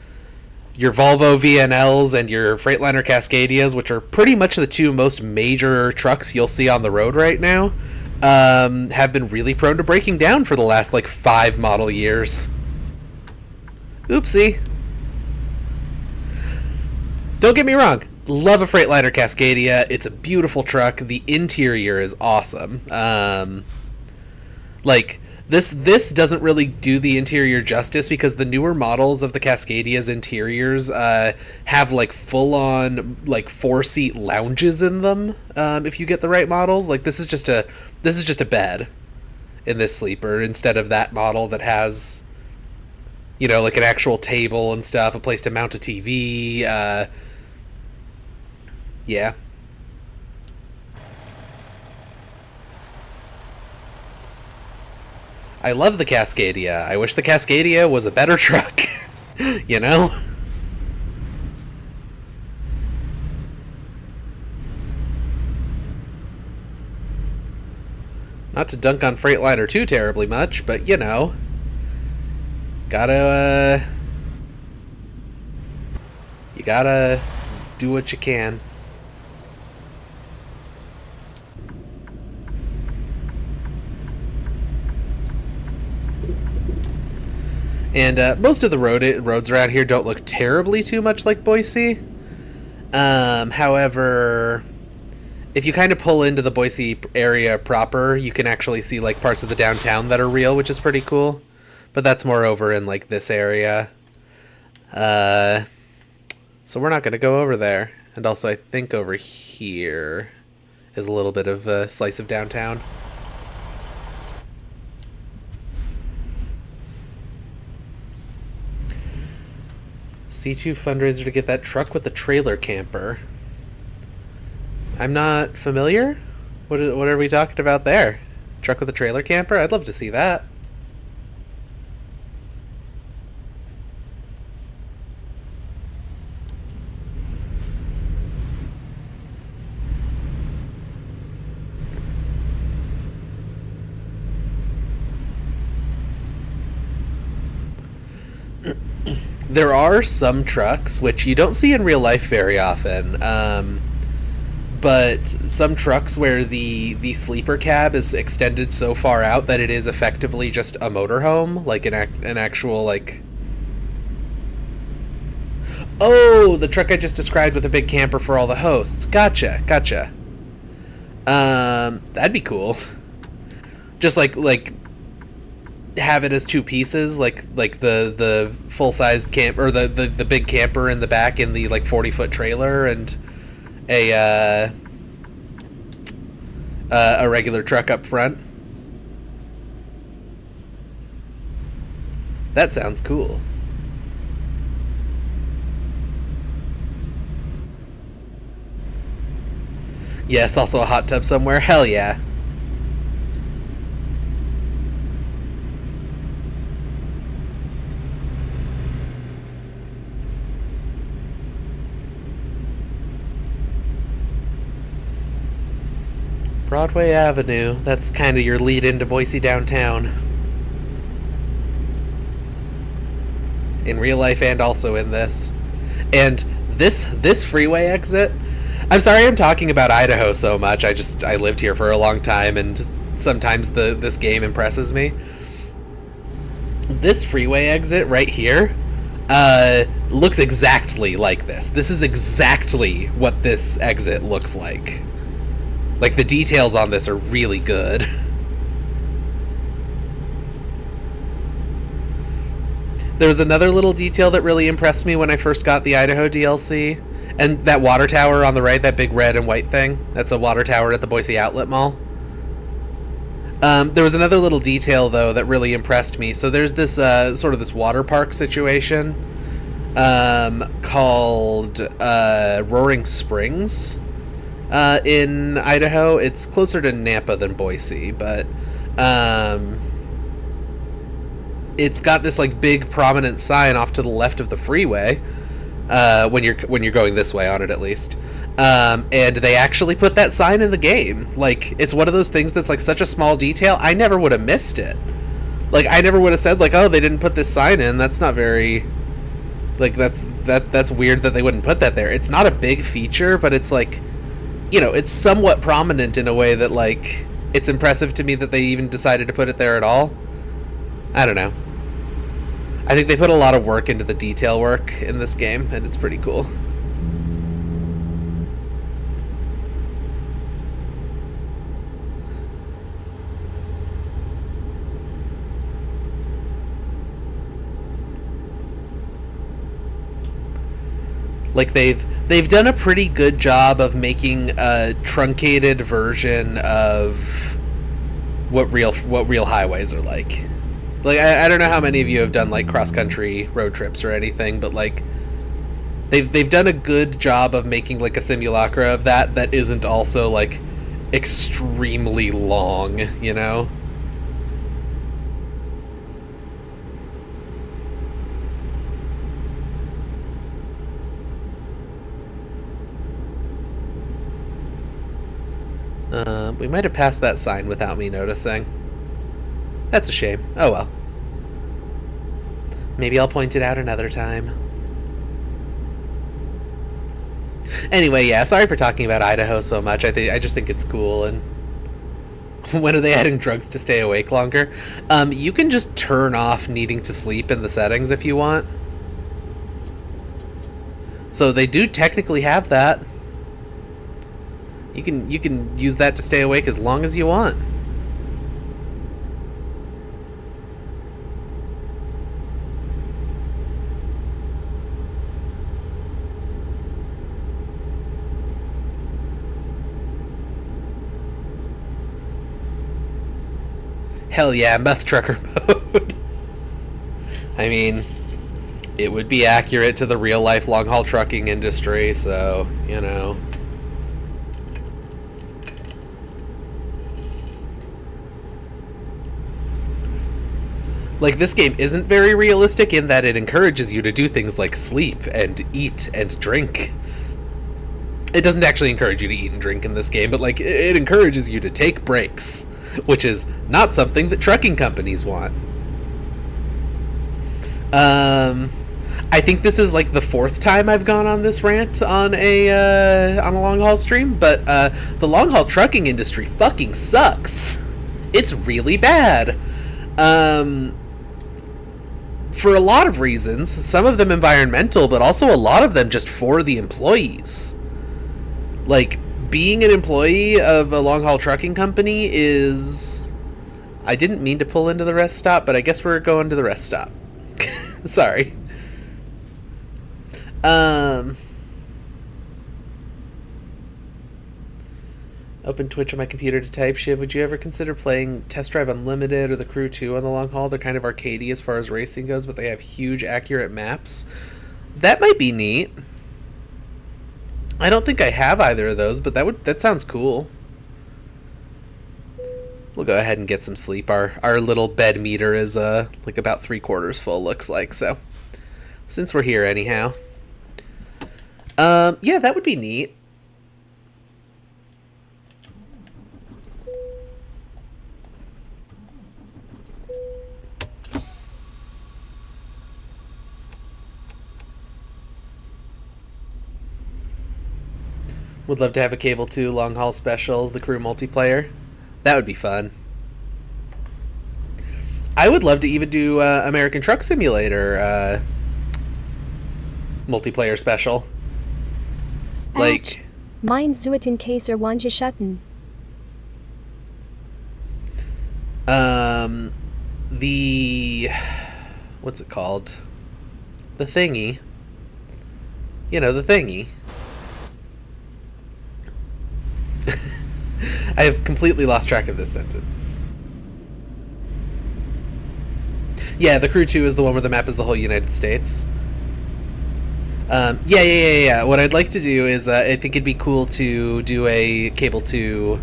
your Volvo VNLs and your Freightliner Cascadias, which are pretty much the two most major trucks you'll see on the road right now, have been really prone to breaking down for the last like 5 model years. Oopsie. Don't get me wrong, love a Freightliner Cascadia. It's a beautiful truck. The interior is awesome. Like, this doesn't really do the interior justice, because the newer models of the Cascadia's interiors have like full-on like 4-seat lounges in them. If you get the right models, like this is just a bed in this sleeper instead of that model that has, you know, like an actual table and stuff, a place to mount a TV. Yeah. I love the Cascadia. I wish the Cascadia was a better truck. You know? Not to dunk on Freightliner too terribly much, but you know. You gotta do what you can. And most of the roads around here don't look terribly too much like Boise. However, if you kind of pull into the Boise area proper, you can actually see like parts of the downtown that are real, which is pretty cool. But that's more over in like this area. So we're not going to go over there. And also I think over here is a little bit of a slice of downtown. C2 fundraiser to get that truck with the trailer camper. I'm not familiar. What are we talking about there? Truck with a trailer camper? I'd love to see that. There are some trucks, which you don't see in real life very often, but some trucks where the sleeper cab is extended so far out that it is effectively just a motorhome, like an actual, like... Oh, the truck I just described with a big camper for all the hosts. Gotcha. That'd be cool. Just like have it as 2 pieces, like the full-sized camp, or the big camper in the back in the like 40-foot trailer, and a a regular truck up front. That sounds cool. Yes, also a hot tub somewhere. Hell yeah. Broadway Avenue. That's kind of your lead into Boise downtown. In real life and also in this. And this freeway exit, I'm sorry I'm talking about Idaho so much. I lived here for a long time, and just sometimes this game impresses me. This freeway exit right here looks exactly like this. This is exactly what this exit looks like. Like, the details on this are really good. There was another little detail that really impressed me when I first got the Idaho DLC. And that water tower on the right, that big red and white thing, that's a water tower at the Boise Outlet Mall. There was another little detail, though, that really impressed me. So there's this sort of this water park situation called Roaring Springs in Idaho. It's closer to Nampa than Boise, but it's got this like big prominent sign off to the left of the freeway when you're going this way on it, at least. And they actually put that sign in the game. Like, it's one of those things that's like such a small detail. I never would have missed it. Like, I never would have said like, oh, they didn't put this sign in. That's not very, like, that's weird that they wouldn't put that there. It's not a big feature, but it's like, you know, it's somewhat prominent in a way that, like, it's impressive to me that they even decided to put it there at all. I don't know. I think they put a lot of work into the detail work in this game, and it's pretty cool. Like, they've done a pretty good job of making a truncated version of what real highways are like. Like, I don't know how many of you have done like cross-country road trips or anything, but like they've done a good job of making like a simulacra of that isn't also like extremely long, you know? We might have passed that sign without me noticing. That's a shame. Oh well. Maybe I'll point it out another time. Anyway, yeah, sorry for talking about Idaho so much. I just think it's cool. And when are they adding drugs to stay awake longer? You can just turn off needing to sleep in the settings if you want. So they do technically have that. You can use that to stay awake as long as you want. Hell yeah, meth trucker mode. I mean, it would be accurate to the real-life long-haul trucking industry, so, you know. Like, this game isn't very realistic in that it encourages you to do things like sleep and eat and drink. It doesn't actually encourage you to eat and drink in this game, but, like, it encourages you to take breaks, which is not something that trucking companies want. I think this is, like, the 4th time I've gone on this rant on a long-haul stream, but the long-haul trucking industry fucking sucks. It's really bad. For a lot of reasons, some of them environmental, but also a lot of them just for the employees. Like, being an employee of a long-haul trucking company is... I didn't mean to pull into the rest stop, but I guess we're going to the rest stop. Sorry. Open Twitch on my computer to type. Shiv, would you ever consider playing Test Drive Unlimited or The Crew 2 on the long haul? They're kind of arcadey as far as racing goes, but they have huge, accurate maps. That might be neat. I don't think I have either of those, but that sounds cool. We'll go ahead and get some sleep. Our little bed meter is like about 3/4 full, looks like, so since we're here anyhow. Yeah, that would be neat. Would love to have a Cable 2 long haul special, the Crew multiplayer. That would be fun. I would love to even do American Truck Simulator multiplayer special. Like, Mein Zuiten Kaiser Wangeschatten. the what's it called? The thingy. You know, the thingy. I have completely lost track of this sentence. Yeah, the Crew 2 is the one where the map is the whole United States. Yeah. What I'd like to do is, I think it'd be cool to do a Cable 2,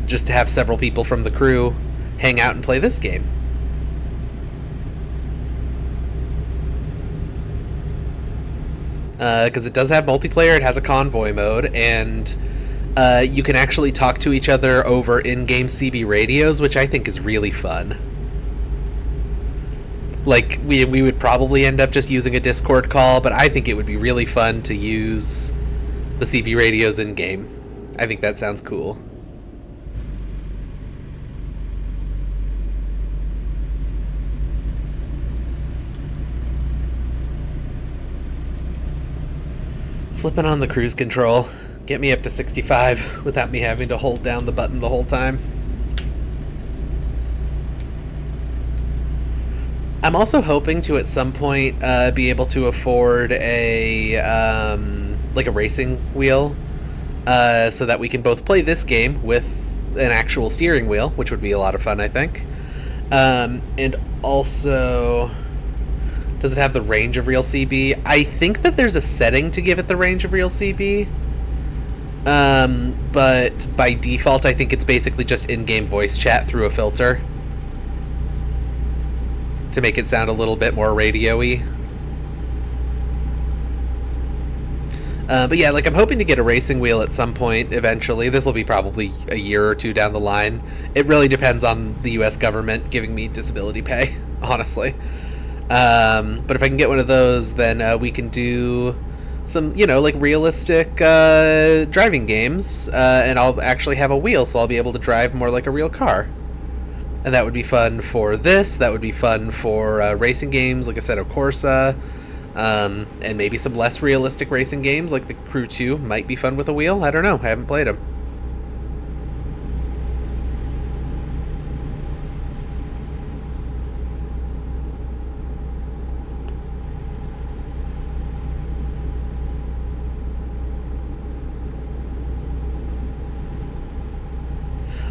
just to have several people from the crew hang out and play this game. Because it does have multiplayer, it has a convoy mode, and you can actually talk to each other over in-game CB radios, which I think is really fun. Like, we would probably end up just using a Discord call, but I think it would be really fun to use the CB radios in-game. I think that sounds cool. Flipping on the cruise control. Get me up to 65 without me having to hold down the button the whole time. I'm also hoping to at some point be able to afford a like a racing wheel, so that we can both play this game with an actual steering wheel, which would be a lot of fun, I think. And also, does it have the range of real CB? I think that there's a setting to give it the range of real CB. But by default, I think it's basically just in-game voice chat through a filter to make it sound a little bit more radio-y. But yeah, like, I'm hoping to get a racing wheel at some point eventually. This will be probably a year or two down the line. It really depends on the US government giving me disability pay, honestly. But if I can get one of those, then we can do some, you know, like, realistic driving games, and I'll actually have a wheel, so I'll be able to drive more like a real car. And that would be fun for this. That would be fun for racing games, like I said, of Corsa, and maybe some less realistic racing games, like the Crew 2 might be fun with a wheel. I don't know. I haven't played them.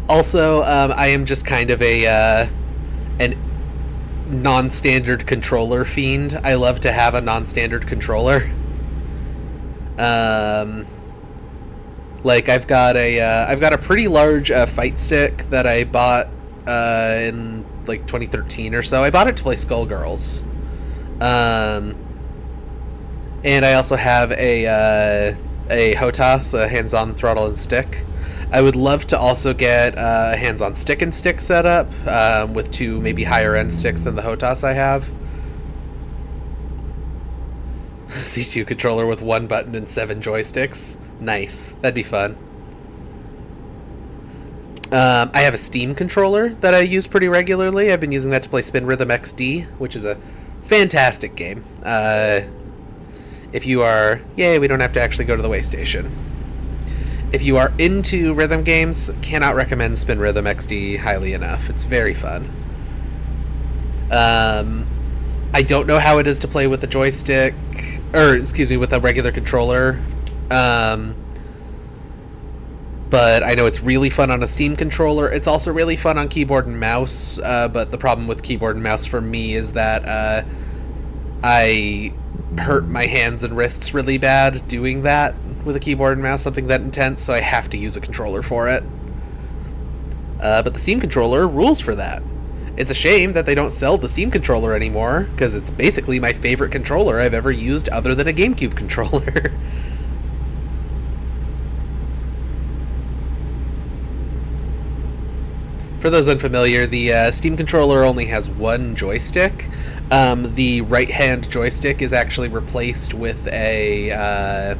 Also, I am just kind of an non-standard controller fiend. I love to have a non-standard controller. Like, I've got a pretty large fight stick that I bought in like 2013 or so. I bought it to play Skullgirls. And I also have a HOTAS, a hands-on throttle and stick. I would love to also get a hands-on stick and stick setup with two maybe higher-end sticks than the HOTAS I have. C2 controller with one button and 7 joysticks. Nice. That'd be fun. I have a Steam controller that I use pretty regularly. I've been using that to play Spin Rhythm XD, which is a fantastic game. If you are... Yay, we don't have to actually go to the way station. If you are into rhythm games, cannot recommend Spin Rhythm XD highly enough. It's very fun. I don't know how it is to play with a joystick, or excuse me, with a regular controller. But I know it's really fun on a Steam controller. It's also really fun on keyboard and mouse, but the problem with keyboard and mouse for me is that I hurt my hands and wrists really bad doing that with a keyboard and mouse, something that intense, so I have to use a controller for it. But the Steam controller rules for that. It's a shame that they don't sell the Steam controller anymore, because it's basically my favorite controller I've ever used other than a GameCube controller. For those unfamiliar, the Steam controller only has one joystick. The right-hand joystick is actually replaced with a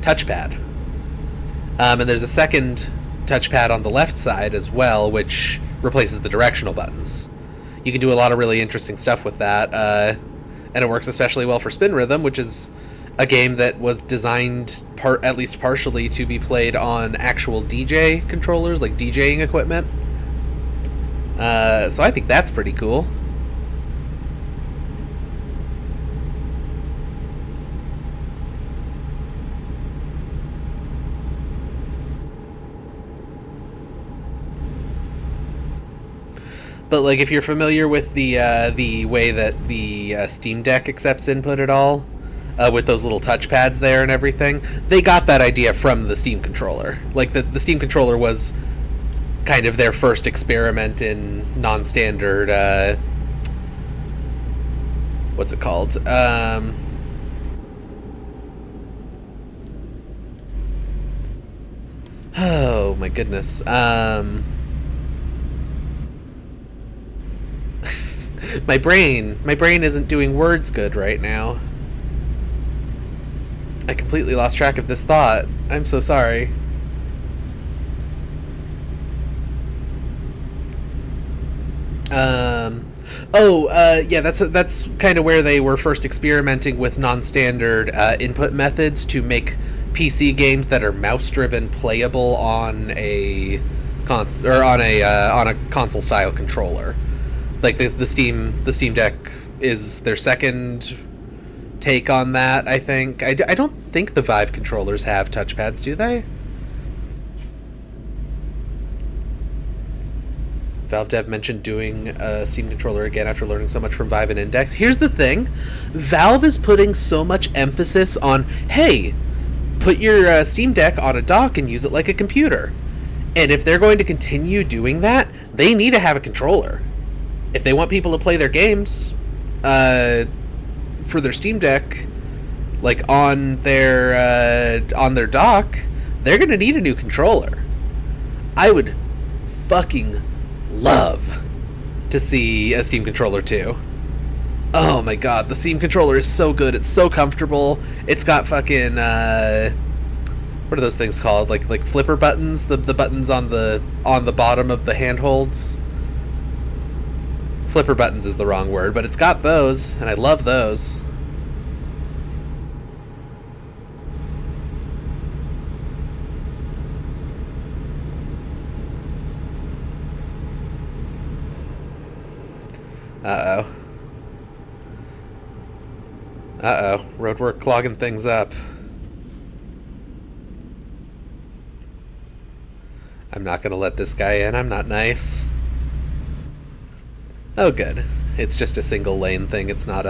touchpad. And there's a second touchpad on the left side as well, which replaces the directional buttons. You can do a lot of really interesting stuff with that, and it works especially well for Spin Rhythm, which is a game that was designed, at least partially, to be played on actual DJ controllers, like DJing equipment. So I think that's pretty cool. But like, if you're familiar with the way that the Steam Deck accepts input at all, with those little touchpads there and everything, they got that idea from the Steam controller. Like the Steam controller was kind of their first experiment in non-standard. What's it called? Oh my goodness. My brain isn't doing words good right now. I completely lost track of this thought. I'm so sorry. Yeah, that's kind of where they were first experimenting with non-standard input methods to make PC games that are mouse-driven playable on a console style controller. Like the Steam Deck is their second take on that, I think. I don't think the Vive controllers have touchpads, do they? Valve Dev mentioned doing a Steam controller again after learning so much from Vive and Index. Here's the thing. Valve is putting so much emphasis on, hey, put your Steam Deck on a dock and use it like a computer. And if they're going to continue doing that, they need to have a controller. If they want people to play their games for their Steam Deck, like on their dock, they're going to need a new controller. I would fucking love to see a Steam controller too. Oh my god, the Steam controller is so good. It's so comfortable. It's got fucking what are those things called? Like flipper buttons, the buttons on the bottom of the handholds. Flipper buttons is the wrong word, but it's got those, and I love those. Uh-oh. Uh-oh. Roadwork clogging things up. I'm not gonna let this guy in. I'm not nice. Oh, good. It's just a single lane thing. It's not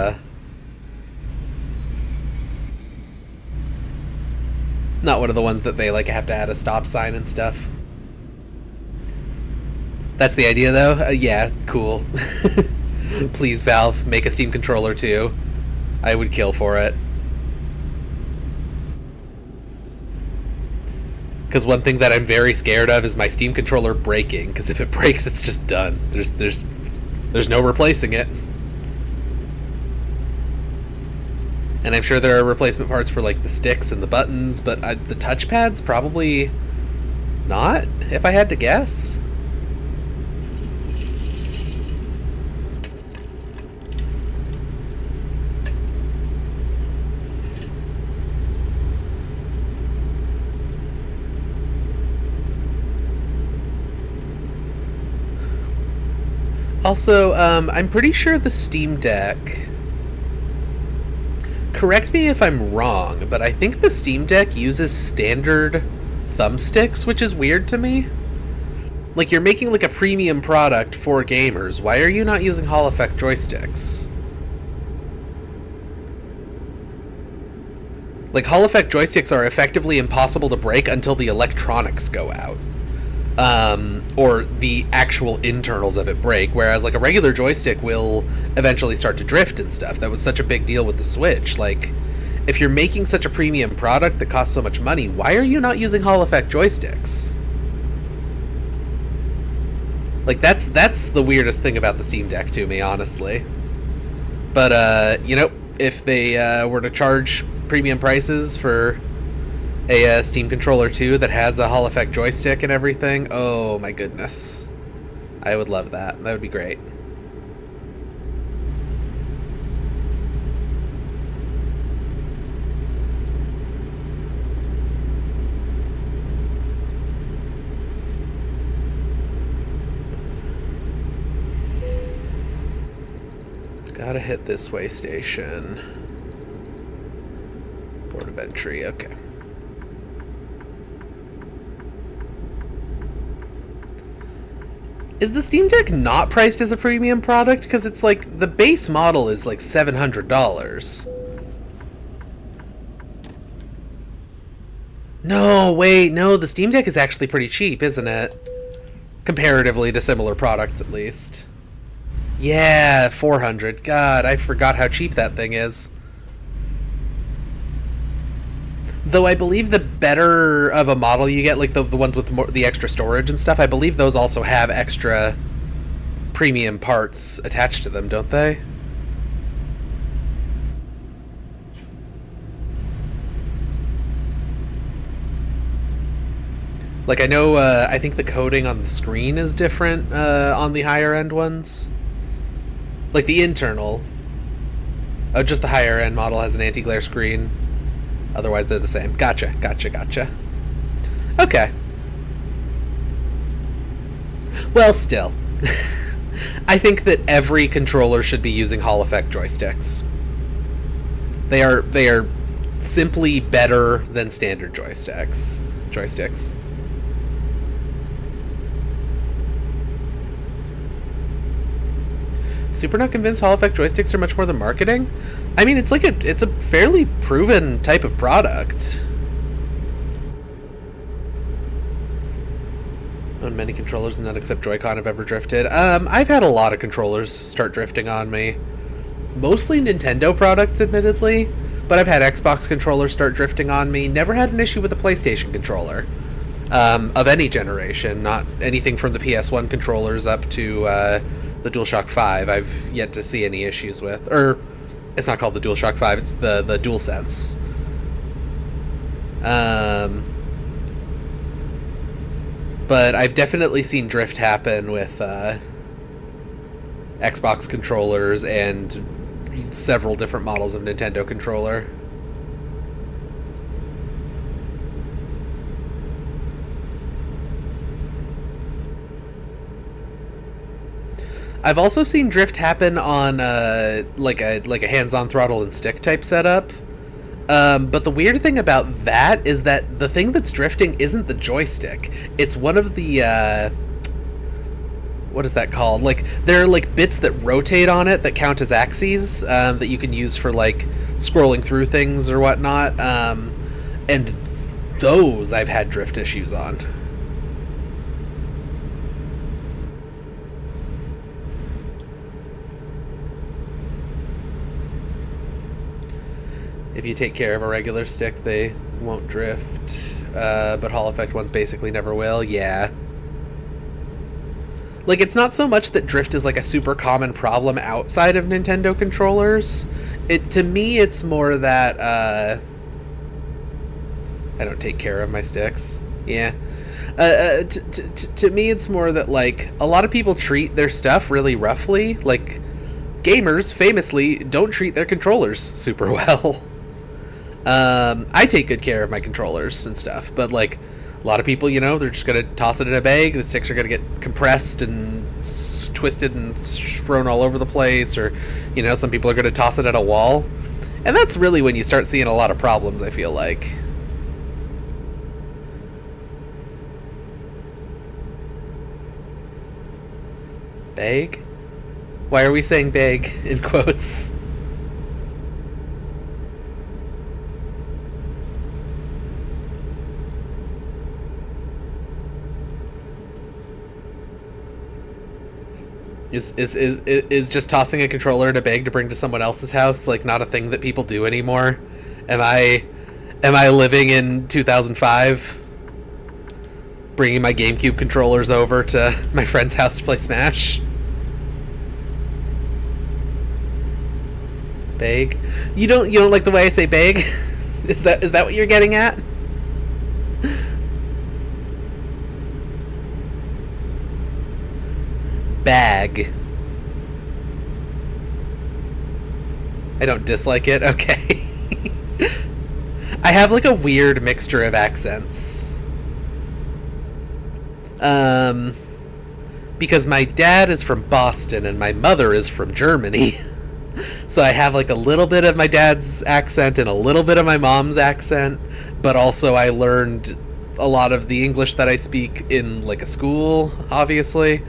one of the ones that they like have to add a stop sign and stuff. That's the idea, though? Yeah, cool. Please, Valve, make a Steam controller too. I would kill for it. Because one thing that I'm very scared of is my Steam controller breaking, because if it breaks, it's just done. There's no replacing it. And I'm sure there are replacement parts for like the sticks and the buttons, but the touchpads probably not, if I had to guess. Also, I'm pretty sure the Steam Deck... Correct me if I'm wrong, but I think the Steam Deck uses standard thumbsticks, which is weird to me. Like, you're making like a premium product for gamers. Why are you not using Hall Effect joysticks? Like, Hall Effect joysticks are effectively impossible to break until the electronics go out. Or the actual internals of it break, whereas like a regular joystick will eventually start to drift and stuff. That was such a big deal with the Switch. Like, if you're making such a premium product that costs so much money, why are you not using Hall Effect joysticks? Like, that's the weirdest thing about the Steam Deck to me, honestly. But, you know, if they were to charge premium prices for a Steam controller too that has a Hall Effect joystick and everything, oh my goodness. I would love that. That would be great. Gotta hit this way station. Port of entry, okay. Is the Steam Deck not priced as a premium product? Because it's like, the base model is like $700. No, wait, no, the Steam Deck is actually pretty cheap, isn't it? Comparatively to similar products, at least. Yeah, $400. God, I forgot how cheap that thing is. Though I believe the better of a model you get, like the ones with the extra storage and stuff, I believe those also have extra premium parts attached to them, don't they? Like, I know, I think the coating on the screen is different on the higher end ones. Like the internal. Oh, just the higher end model has an anti-glare screen. Otherwise, they're the same. Gotcha, gotcha, gotcha. Okay. Well, still. I think that every controller should be using Hall Effect joysticks. They are simply better than standard joysticks. Super not convinced Hall Effect joysticks are much more than marketing? I mean, it's a fairly proven type of product. On many controllers, none except Joy-Con have ever drifted. I've had a lot of controllers start drifting on me. Mostly Nintendo products, admittedly, but I've had Xbox controllers start drifting on me. Never had an issue with a PlayStation controller. Of any generation, not anything from the PS1 controllers up to the DualShock 5 I've yet to see any issues with. Or, it's not called the DualShock 5, it's the DualSense. But I've definitely seen drift happen with Xbox controllers and several different models of Nintendo controller. I've also seen drift happen on like a hands-on throttle and stick type setup. But the weird thing about that is that the thing that's drifting isn't the joystick. It's one of the what is that called? Like, there are like bits that rotate on it that count as axes that you can use for like scrolling through things or whatnot. And those I've had drift issues on. If you take care of a regular stick, they won't drift. But Hall Effect ones basically never will. Yeah. Like, it's not so much that drift is like a super common problem outside of Nintendo controllers. To me, it's more that I don't take care of my sticks. Yeah. To me, it's more that, like, a lot of people treat their stuff really roughly. Like, gamers famously don't treat their controllers super well. I take good care of my controllers and stuff, but like A lot of people, you know, they're just going to toss it in a bag. The sticks are going to get compressed and twisted and thrown all over the place. Or, you know, some people are going to toss it at a wall. And that's really when you start seeing a lot of problems, I feel like. Bag? Why are we saying bag in quotes? Is just tossing a controller in a bag to bring to someone else's house like not a thing that people do anymore? Am I living in 2005? Bringing my GameCube controllers over to my friend's house to play Smash? Bag? You don't like the way I say bag? Is that what you're getting at? Bag. I don't dislike it. Okay. I have like a weird mixture of accents. Because my dad is from Boston and my mother is from Germany. So I have like a little bit of my dad's accent and a little bit of my mom's accent, but also I learned a lot of the English that I speak in like a school, obviously.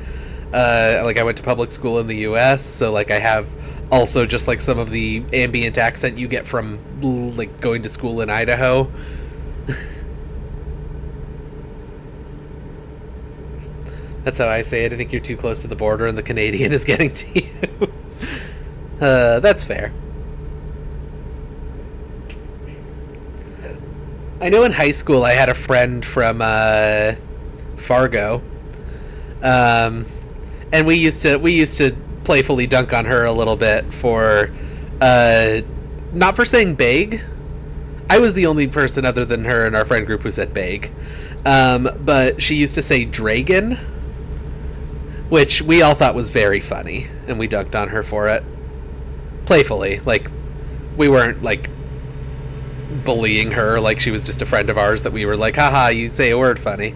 Like I went to public school in the US, so like I have also just like some of the ambient accent you get from like going to school in Idaho. That's how I say it. I think you're too close to the border and the Canadian is getting to you. That's fair. I know in high school I had a friend from Fargo. And we used to playfully dunk on her a little bit for not for saying bag. I was the only person other than her in our friend group who said bag. But she used to say dragon, which we all thought was very funny, and we dunked on her for it. Playfully. Like, we weren't, like, bullying her like she was just a friend of ours that we were like, haha, you say a word funny.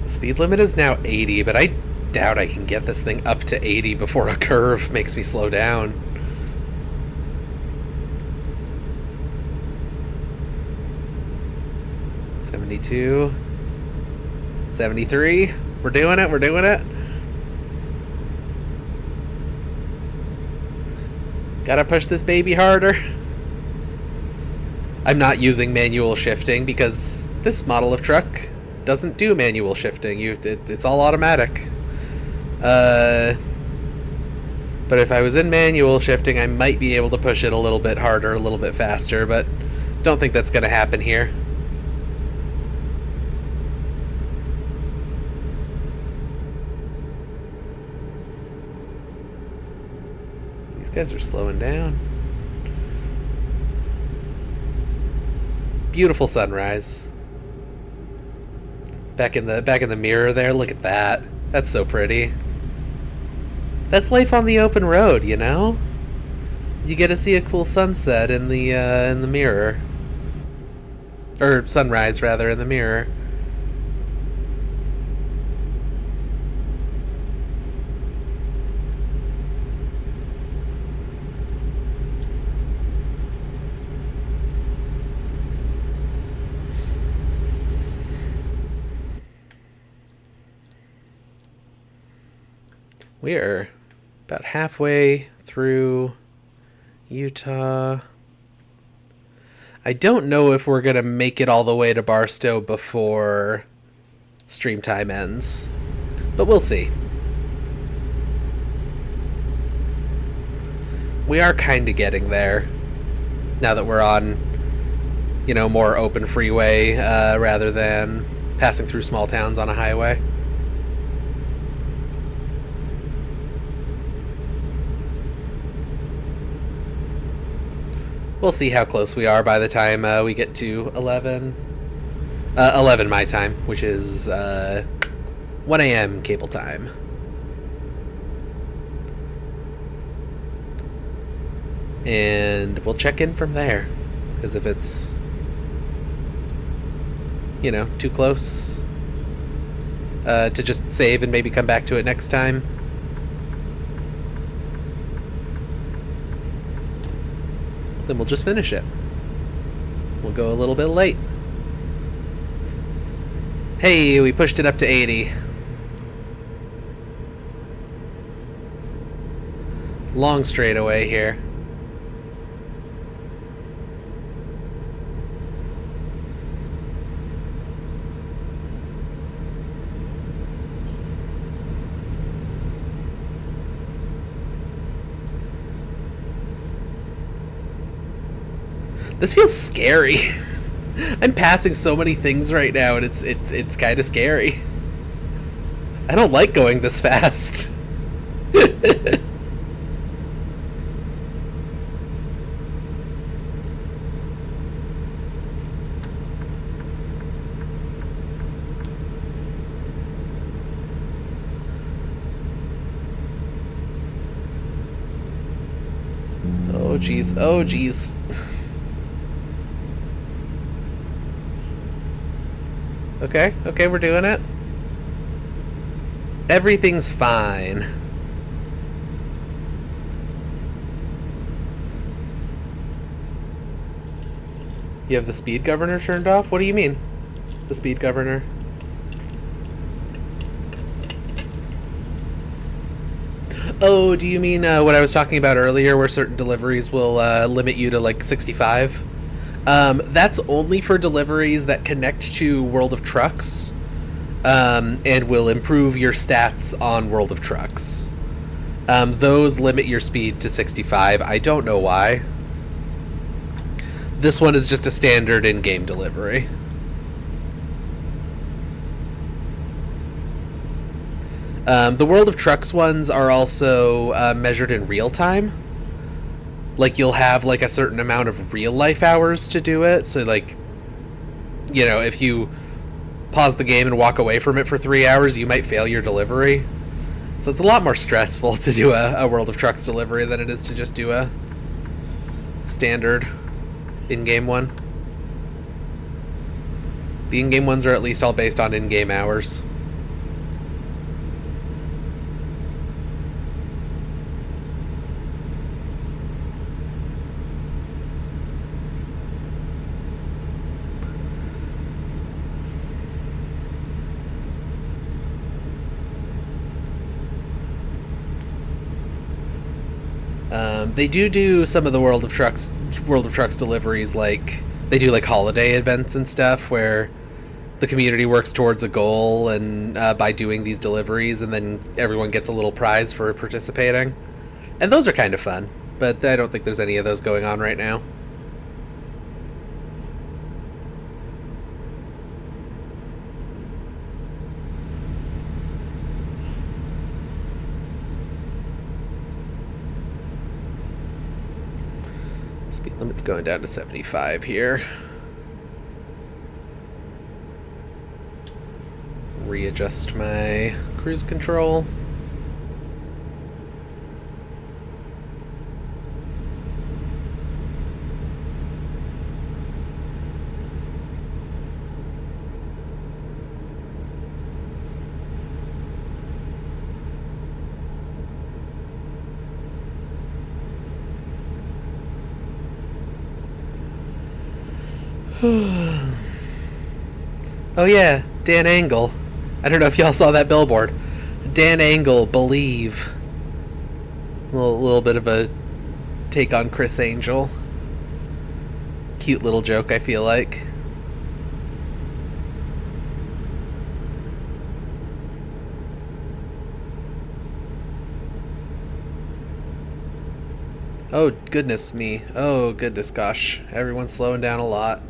Speed limit is now 80, but I doubt I can get this thing up to 80 before a curve makes me slow down. $72. $73. We're doing it. We're doing it. Gotta push this baby harder. I'm not using manual shifting because this model of truck doesn't do manual shifting. It's all automatic. But if I was in manual shifting, I might be able to push it a little bit harder, a little bit faster, but don't think that's going to happen here. These guys are slowing down. Beautiful sunrise. Back in the mirror there, look at that. That's so pretty. That's life on the open road, you know? You get to see a cool sunset in the mirror. Or sunrise, rather, in the mirror. We are about halfway through Utah. I don't know if we're going to make it all the way to Barstow before stream time ends, but we'll see. We are kind of getting there now that we're on, you know, more open freeway rather than passing through small towns on a highway. We'll see how close we are by the time we get to 11. 11 my time, which is 1 a.m. cable time. And we'll check in from there. Because if it's, you know, too close to just save and maybe come back to it next time, then we'll just finish it. We'll go a little bit late. Hey, we pushed it up to 80. Long straightaway here. This feels scary. I'm passing so many things right now, and it's kind of scary. I don't like going this fast. Oh jeez, oh jeez. Okay, okay, we're doing it. Everything's fine. You have the speed governor turned off? What do you mean? The speed governor? Oh, do you mean what I was talking about earlier, where certain deliveries will limit you to like 65? That's only for deliveries that connect to World of Trucks, and will improve your stats on World of Trucks. Those limit your speed to 65. I don't know why. This one is just a standard in-game delivery. The World of Trucks ones are also measured in real time. Like, you'll have, like, a certain amount of real-life hours to do it. So, like, you know, if you pause the game and walk away from it for 3 hours, you might fail your delivery. So it's a lot more stressful to do a World of Trucks delivery than it is to just do a standard in-game one. The in-game ones are at least all based on in-game hours. They do some of the World of Trucks deliveries, like they do like holiday events and stuff where the community works towards a goal and by doing these deliveries, and then everyone gets a little prize for participating. And those are kind of fun, but I don't think there's any of those going on right now. Speed limit's going down to 75 here. Readjust my cruise control. Oh yeah, Dan Angle. I don't know if y'all saw that billboard. Dan Angle, Believe. A little bit of a take on Chris Angel. Cute little joke, I feel like. Oh goodness me. Oh goodness gosh. Everyone's slowing down a lot.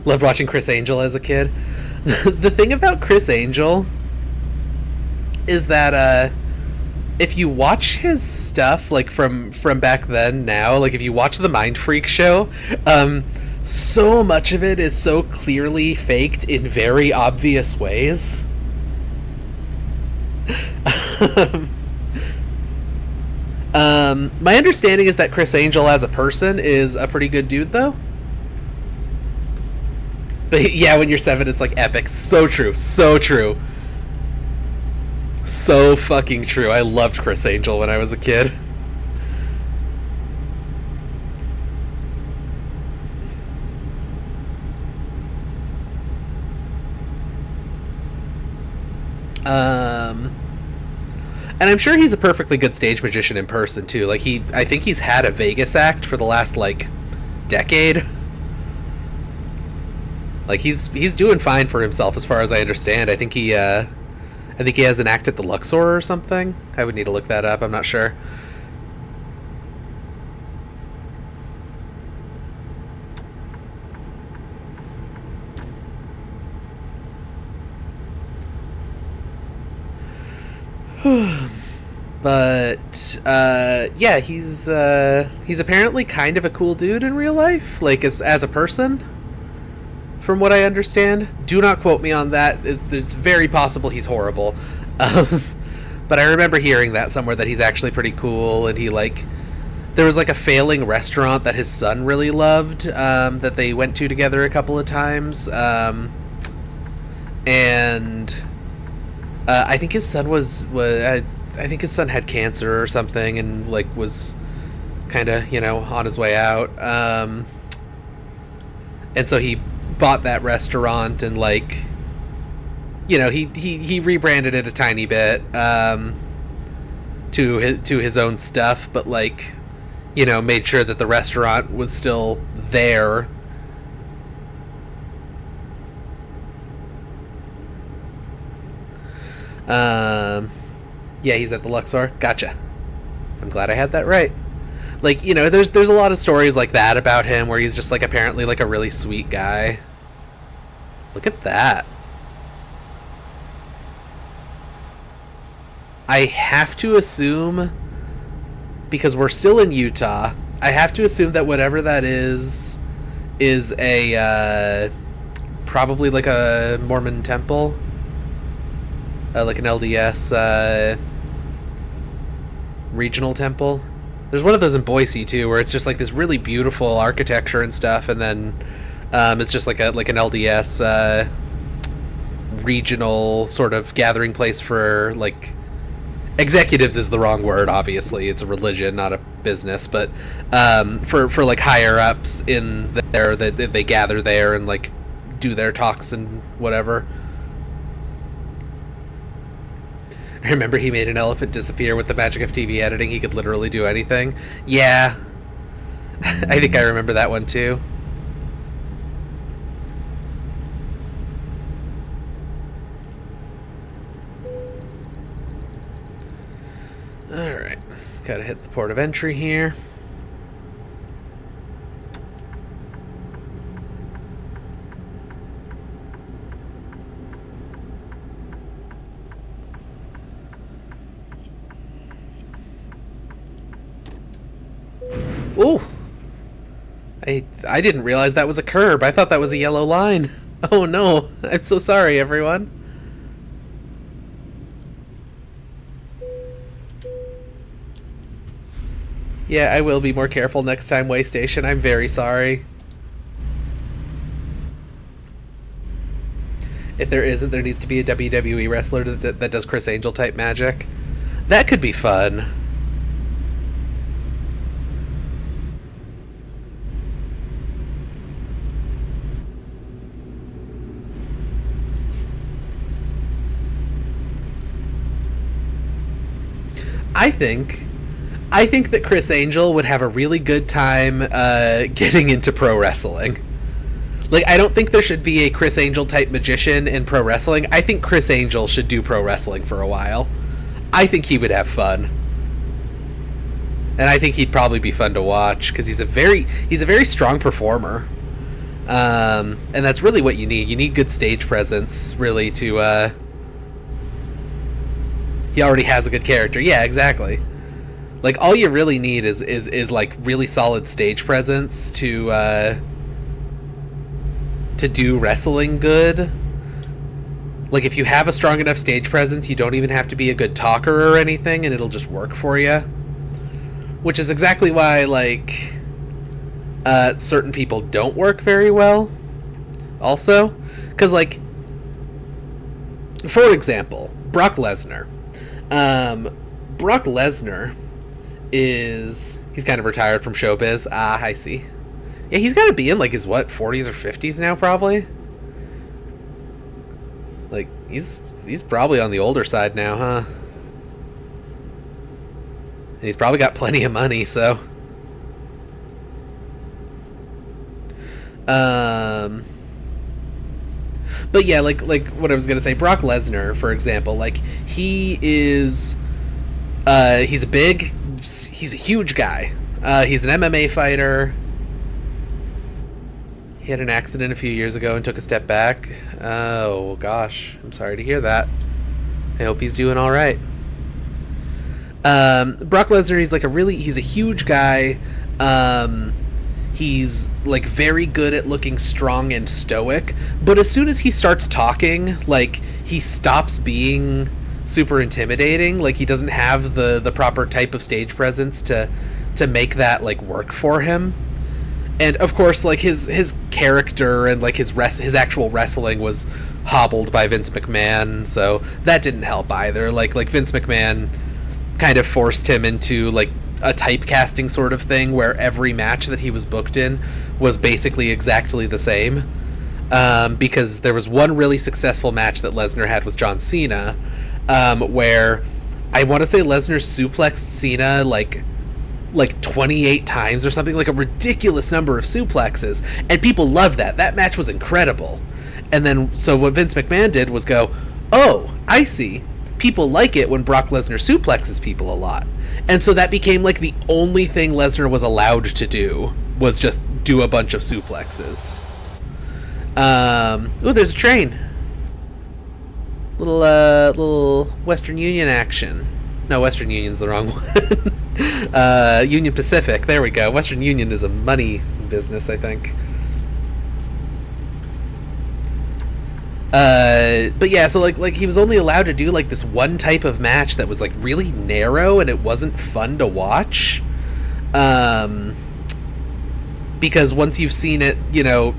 Loved watching Chris Angel as a kid. The thing about Chris Angel is that if you watch his stuff like from back then now, like if you watch the Mind Freak show, so much of it is so clearly faked in very obvious ways. My understanding is that Chris Angel as a person is a pretty good dude though. But yeah, when you're 7, it's like epic. So true. So true. So fucking true. I loved Chris Angel when I was a kid. And I'm sure he's a perfectly good stage magician in person too. Like I think he's had a Vegas act for the last like decade. Like he's doing fine for himself as far as I understand. I think he has an act at the Luxor or something. I would need to look that up. I'm not sure. But yeah, he's apparently kind of a cool dude in real life, like as a person. From what I understand, do not quote me on that. It's very possible he's horrible, but I remember hearing that somewhere that he's actually pretty cool, and there was like a failing restaurant that his son really loved that they went to together a couple of times, and I think his son I think his son had cancer or something, and like was kind of on his way out, and so he bought that restaurant and he rebranded it a tiny bit to his own stuff, but made sure that the restaurant was still there. Yeah, he's at the Luxor. Gotcha. I'm glad I had that right. There's a lot of stories like that about him where he's just apparently a really sweet guy. Look at that. I have to assume, because we're still in Utah, I have to assume that whatever that is a probably a Mormon temple, like an LDS regional temple. There's one of those in Boise too, where it's just this really beautiful architecture and stuff, and then it's just an LDS regional sort of gathering place for executives is the wrong word. Obviously, it's a religion, not a business, but for higher ups in there that they gather there and do their talks and whatever. I remember he made an elephant disappear with the magic of TV editing. He could literally do anything. Yeah. I think I remember that one too. Alright. Gotta hit the port of entry here. Ooh! I didn't realize that was a curb. I thought that was a yellow line. Oh no. I'm so sorry, everyone. Yeah, I will be more careful next time, Waystation. I'm very sorry. If there isn't, there needs to be a WWE wrestler that does Chris Angel type magic. That could be fun. I think that Chris Angel would have a really good time getting into pro wrestling. I don't think there should be a Chris Angel type magician in pro wrestling. I think Chris Angel should do pro wrestling for a while. I think he would have fun. And I think he'd probably be fun to watch because he's a very strong performer. And that's really what you need. You need good stage presence, really, to, he already has a good character. Yeah, exactly. Like, all you really need is like, really solid stage presence to do wrestling good. Like, if you have a strong enough stage presence, you don't even have to be a good talker or anything, and it'll just work for you. Which is exactly why, like, certain people don't work very well, also. Because, like, for example, Brock Lesnar. Brock Lesnar he's kind of retired from showbiz. Ah, I see. Yeah, he's got to be in, like, his, 40s or 50s now, probably? Like, he's probably on the older side now, huh? And he's probably got plenty of money, so... But yeah, like what I was gonna say, Brock Lesnar, for example, like, he's a huge guy. He's an MMA fighter. He had an accident a few years ago and took a step back. Oh gosh, I'm sorry to hear that. I hope he's doing all right. Brock Lesnar, he's a huge guy. He's, like, very good at looking strong and stoic, but as soon as he starts talking, like, he stops being super intimidating. Like, he doesn't have the proper type of stage presence to make that, like, work for him. And of course, like, his character and, like, his actual wrestling was hobbled by Vince McMahon, so that didn't help either. Like Vince McMahon kind of forced him into, like, a typecasting sort of thing where every match that he was booked in was basically exactly the same. Because there was one really successful match that Lesnar had with John Cena, where I want to say Lesnar suplexed Cena like 28 times or something, like a ridiculous number of suplexes, and people loved that. That match was incredible. And then, so what Vince McMahon did was go, oh, I see. People like it when Brock Lesnar suplexes people a lot. And so that became, like, the only thing Lesnar was allowed to do, was just do a bunch of suplexes. Ooh, there's a train. Little Western Union action. No, Western Union's the wrong one. Union Pacific, there we go. Western Union is a money business, I think. But yeah, so like he was only allowed to do, like, this one type of match that was, like, really narrow, and it wasn't fun to watch. Because once you've seen it,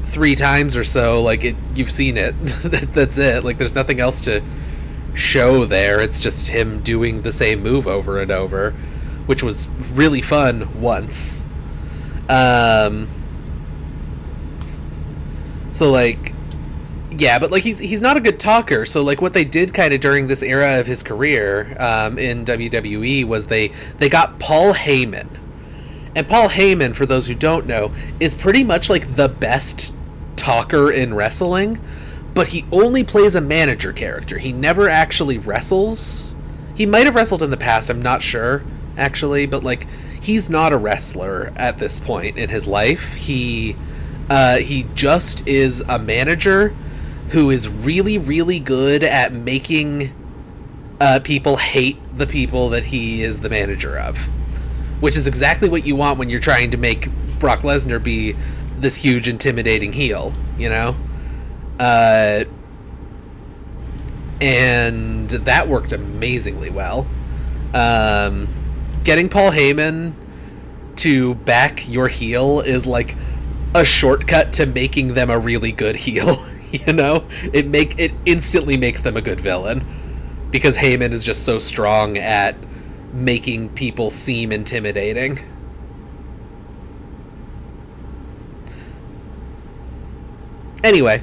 3 times or so, like, you've seen it. That's it. Like, there's nothing else to show there. It's just him doing the same move over and over, which was really fun once. So, like, yeah, but, like, he's not a good talker. So, like, what they did kind of during this era of his career in WWE was they got Paul Heyman. And Paul Heyman, for those who don't know, is pretty much, like, the best talker in wrestling, but he only plays a manager character. He never actually wrestles. He might have wrestled in the past, I'm not sure, actually, but, like, he's not a wrestler at this point in his life. He just is a manager who is really, really good at making people hate the people that he is the manager of. Which is exactly what you want when you're trying to make Brock Lesnar be this huge, intimidating heel, and that worked amazingly well. Getting Paul Heyman to back your heel is like a shortcut to making them a really good heel. It instantly makes them a good villain, because Heyman is just so strong at making people seem intimidating. Anyway,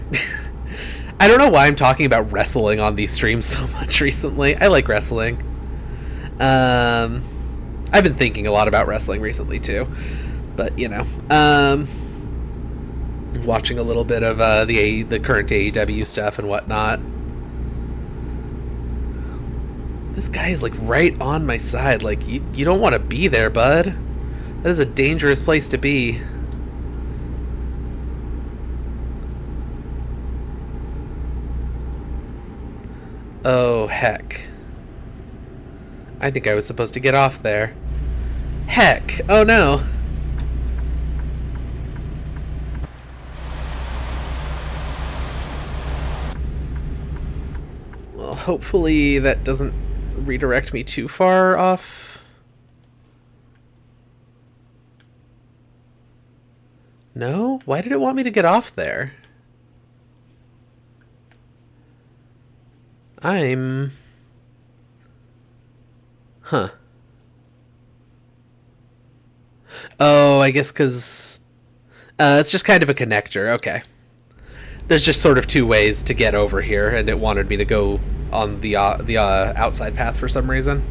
I don't know why I'm talking about wrestling on these streams so much recently. I like wrestling. I've been thinking a lot about wrestling recently too, but watching a little bit of the current AEW stuff and whatnot. This guy is, like, right on my side. Like, you don't want to be there, bud. That is a dangerous place to be. Oh, heck. I think I was supposed to get off there. Heck. Oh, no. Well, hopefully that doesn't redirect me too far off. No? Why did it want me to get off there? Huh. Oh, I guess because... it's just kind of a connector. Okay. There's just sort of two ways to get over here, and it wanted me to go on the outside path for some reason.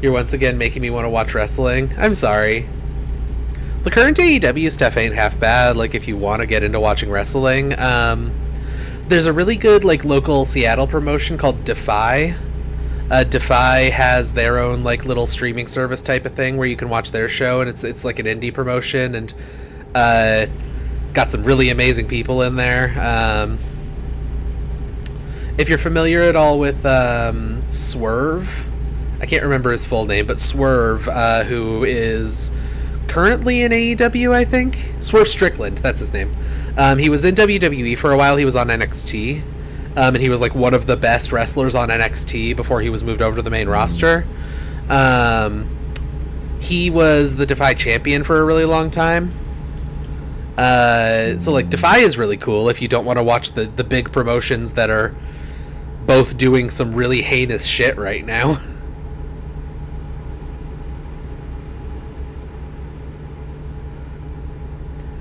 You're once again making me want to watch wrestling. I'm sorry. The current AEW stuff ain't half bad, like, if you want to get into watching wrestling. There's a really good, like, local Seattle promotion called Defy. Defy has their own, like, little streaming service type of thing where you can watch their show, and it's like an indie promotion, and got some really amazing people in there. If you're familiar at all with Swerve, I can't remember his full name, but Swerve, who is currently in AEW, I think. Swerve Strickland, that's his name. He was in WWE for a while. He was on NXT, and he was like one of the best wrestlers on NXT before he was moved over to the main roster. He was the Defy champion for a really long time. So like Defy is really cool if you don't want to watch the big promotions that are both doing some really heinous shit right now.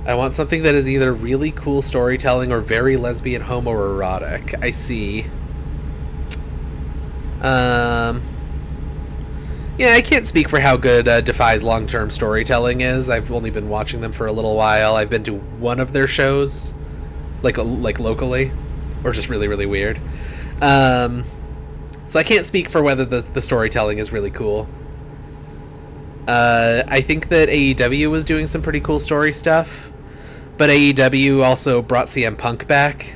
I want something that is either really cool storytelling or very lesbian homoerotic. I see. Yeah, I can't speak for how good Defy's long-term storytelling is. I've only been watching them for a little while. I've been to one of their shows, like locally, or just really, really weird. So I can't speak for whether the storytelling is really cool. I think that AEW was doing some pretty cool story stuff, but AEW also brought CM Punk back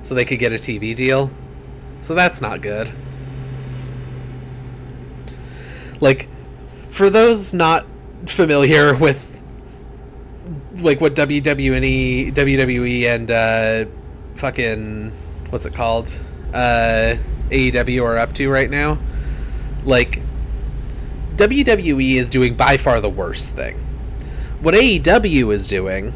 so they could get a TV deal. So that's not good. Like, for those not familiar with like what WWE and fucking what's it called? AEW are up to right now. Like, WWE is doing by far the worst thing. What AEW is doing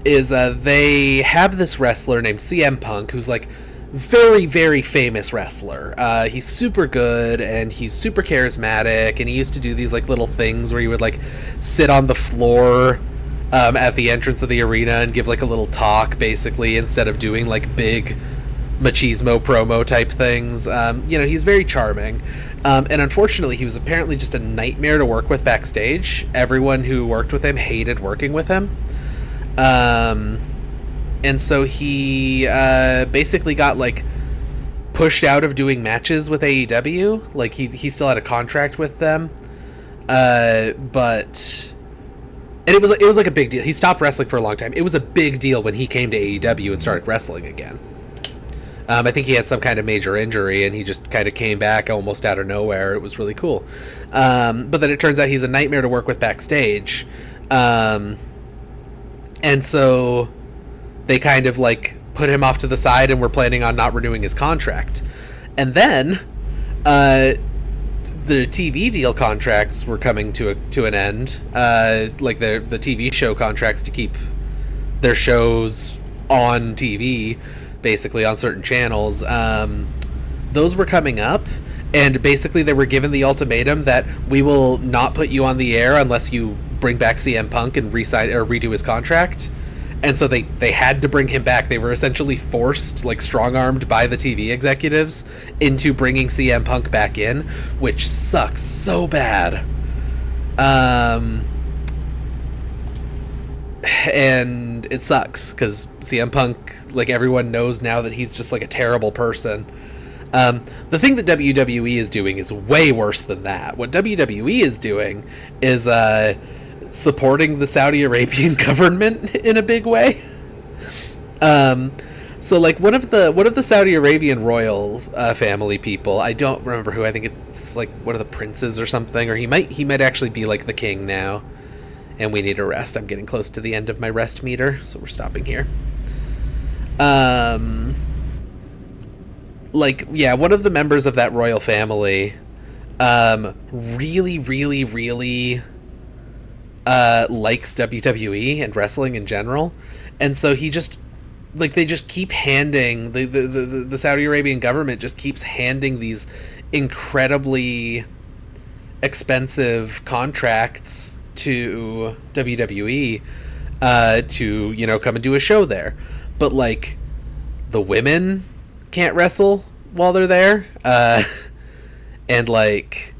is they have this wrestler named CM Punk who's like very, very famous wrestler. He's super good and he's super charismatic, and he used to do these like little things where he would like sit on the floor at the entrance of the arena and give like a little talk, basically, instead of doing like big machismo promo type things. He's very charming. And unfortunately, he was apparently just a nightmare to work with backstage. Everyone who worked with him hated working with him. And so he basically got like pushed out of doing matches with AEW. Like he still had a contract with them, but it was like a big deal. He stopped wrestling for a long time. It was a big deal when he came to AEW and started wrestling again. I think he had some kind of major injury, and he just kind of came back almost out of nowhere. It was really cool. But then it turns out he's a nightmare to work with backstage. And so they kind of like put him off to the side and were planning on not renewing his contract. And then the TV deal contracts were coming to an end. Like the TV show contracts to keep their shows on TV, basically on certain channels. Those were coming up, and basically they were given the ultimatum that we will not put you on the air unless you bring back CM Punk and re-sign or redo his contract. And so they had to bring him back. They were essentially forced, like strong-armed by the TV executives into bringing CM Punk back in, which sucks so bad. And it sucks because CM Punk, like, everyone knows now that he's just like a terrible person. The thing that WWE is doing is way worse than that. What WWE is doing is supporting the Saudi Arabian government in a big way. So like one of the Saudi Arabian royal family people, I don't remember who. I think it's like one of the princes or something, or he might actually be like the king now. And we need a rest. I'm getting close to the end of my rest meter, so we're stopping here. Like, yeah, one of the members of that royal family really, really, really likes WWE and wrestling in general. And so he just, like, they just keep handing, the Saudi Arabian government just keeps handing these incredibly expensive contracts to WWE to, you know, come and do a show there. But, like, the women can't wrestle while they're there. And, like,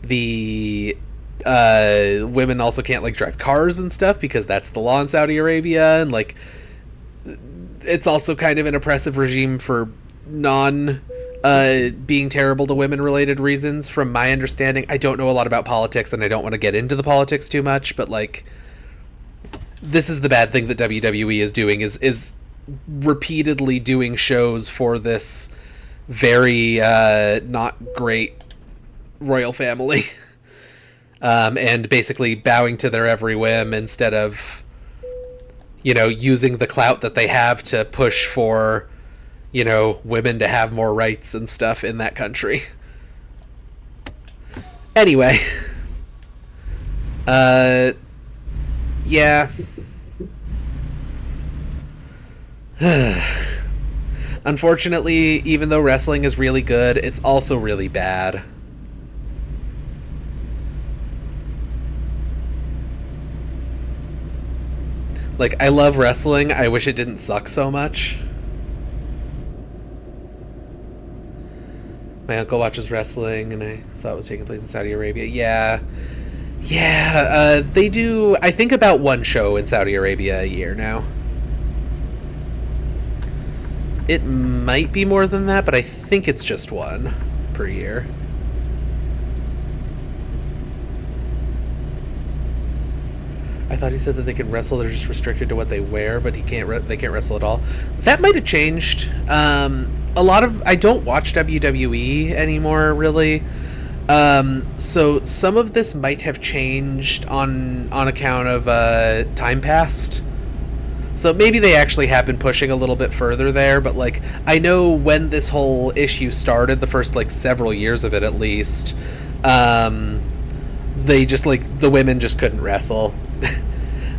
the women also can't, like, drive cars and stuff because that's the law in Saudi Arabia. And, like, it's also kind of an oppressive regime for being terrible to women related reasons, from my understanding. I don't know a lot about politics and I don't want to get into the politics too much, but like, this is the bad thing that WWE is doing, is repeatedly doing shows for this very not great royal family. And basically bowing to their every whim instead of, you know, using the clout that they have to push for, you know, women to have more rights and stuff in that country. Anyway. Yeah. Unfortunately, even though wrestling is really good, it's also really bad. Like, I love wrestling. I wish it didn't suck so much. My uncle watches wrestling, and I saw it was taking place in Saudi Arabia. Yeah. They do, I think, about one show in Saudi Arabia a year now. It might be more than that, but I think it's just one per year. I thought he said that they can wrestle. They're just restricted to what they wear, but they can't wrestle at all. That might have changed. I don't watch WWE anymore, really. So some of this might have changed on account of time passed. So maybe they actually have been pushing a little bit further there, but like, I know when this whole issue started, the first like several years of it at least, they just, like, the women just couldn't wrestle.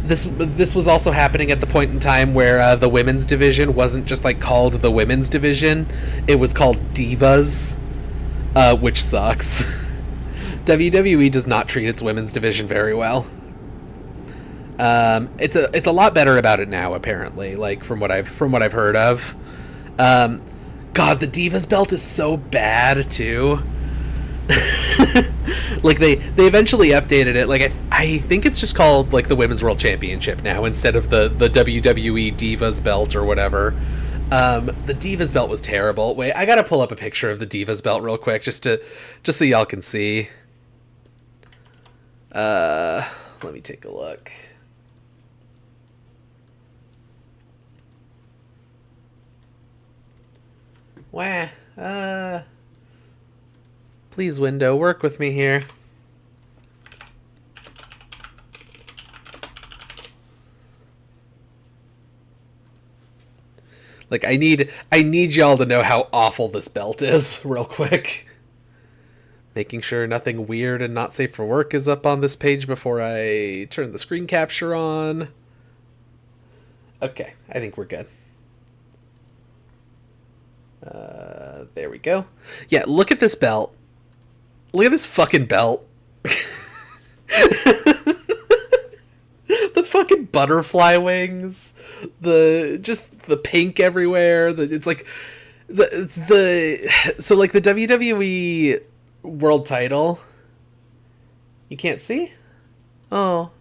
This was also happening at the point in time where the women's division wasn't just like called the women's division, it was called Divas, which sucks. WWE does not treat its women's division very well. It's a lot better about it now, apparently, like from what I've heard of. God, the Divas belt is so bad too. Like, they eventually updated it. Like, I think it's just called like the Women's World Championship now instead of the WWE Divas belt or whatever. The Divas belt was terrible. Wait, I gotta pull up a picture of the Divas belt real quick just so y'all can see. Let me take a look. Wah. Please, window, work with me here. Like, I need y'all to know how awful this belt is, real quick. Making sure nothing weird and not safe for work is up on this page before I turn the screen capture on. Okay, I think we're good. There we go. Yeah, look at this belt. Look at this fucking belt. The fucking butterfly wings, the pink everywhere. It's like so like the WWE world title. You can't see? Oh,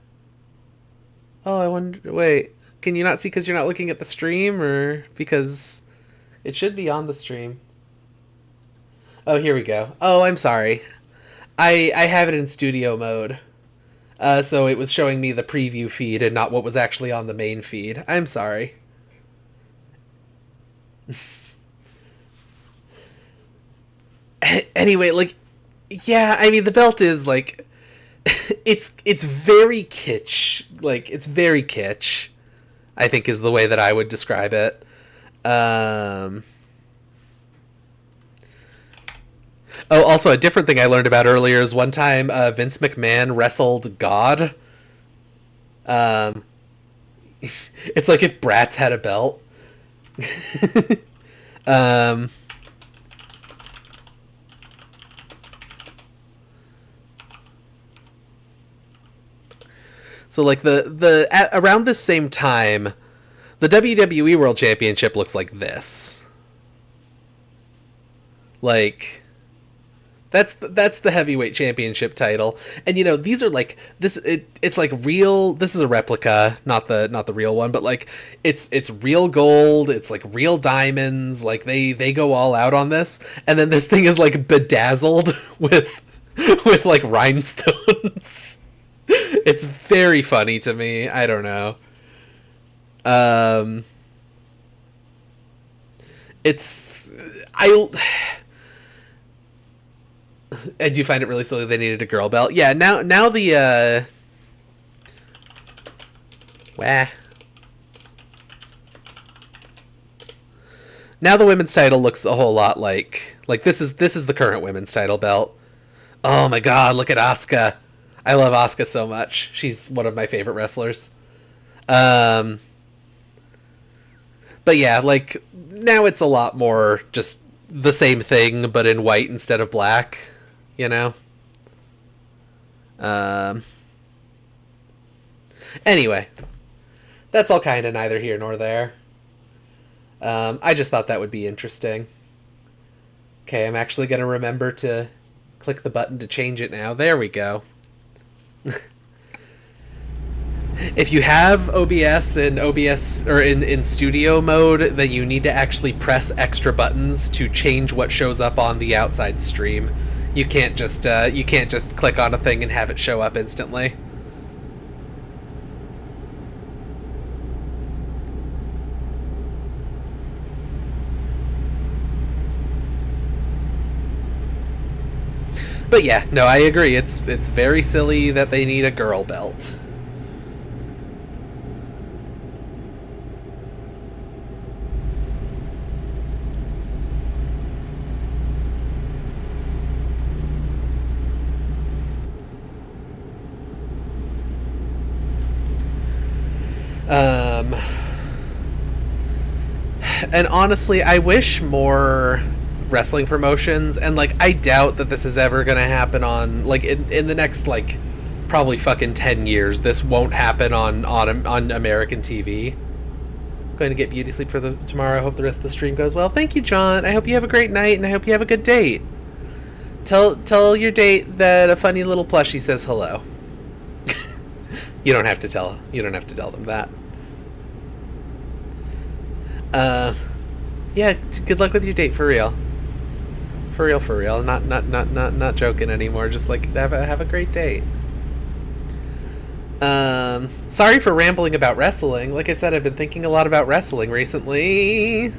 I wonder. Wait, can you not see because you're not looking at the stream, or because it should be on the stream? Oh, here we go. Oh, I'm sorry. I have it in studio mode. So it was showing me the preview feed and not what was actually on the main feed. I'm sorry. Anyway, like, yeah, I mean, the belt is like, it's very kitsch. Like, it's very kitsch, I think is the way that I would describe it. Oh, also a different thing I learned about earlier is one time Vince McMahon wrestled God. It's like if Bratz had a belt. So like around this same time, the WWE World Championship looks like this. Like, that's the heavyweight championship title, and you know, these are like it's like real. This is a replica, not the real one, but like it's real gold. It's like real diamonds. Like they go all out on this, and then this thing is like bedazzled with like rhinestones. It's very funny to me. I don't know. I do find it really silly they needed a girl belt. Yeah, now the now the women's title looks a whole lot like this is the current women's title belt. Oh my god, look at Asuka. I love Asuka so much. She's one of my favorite wrestlers. But yeah, like now it's a lot more just the same thing but in white instead of black, you know? Anyway, that's all kind of neither here nor there. I just thought that would be interesting. Okay, I'm actually going to remember to click the button to change it now. There we go. If you have OBS or in studio mode, then you need to actually press extra buttons to change what shows up on the outside stream. You can't just click on a thing and have it show up instantly. But yeah, no, I agree. It's very silly that they need a girl belt. And honestly, I wish more wrestling promotions, and like I doubt that this is ever gonna happen on like in the next like probably fucking 10 years. This won't happen on American TV. I'm going to get beauty sleep for tomorrow. I hope the rest of the stream goes well. Thank you, John. I hope you have a great night, and I hope you have a good date. Tell your date that a funny little plushie says hello. You don't have to tell them that. Yeah, good luck with your date, for real. For real. Not joking anymore. Just like have a great date. Sorry for rambling about wrestling. Like I said, I've been thinking a lot about wrestling recently.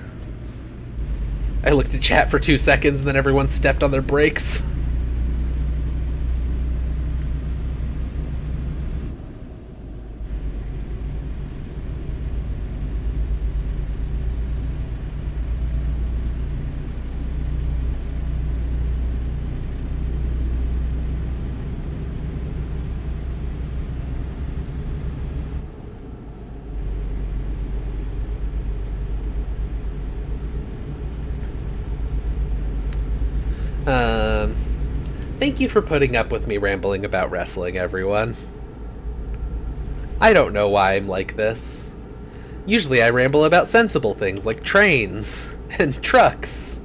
I looked at chat for 2 seconds and then everyone stepped on their brakes. Thank you for putting up with me rambling about wrestling, everyone. I don't know why I'm like this. Usually I ramble about sensible things like trains and trucks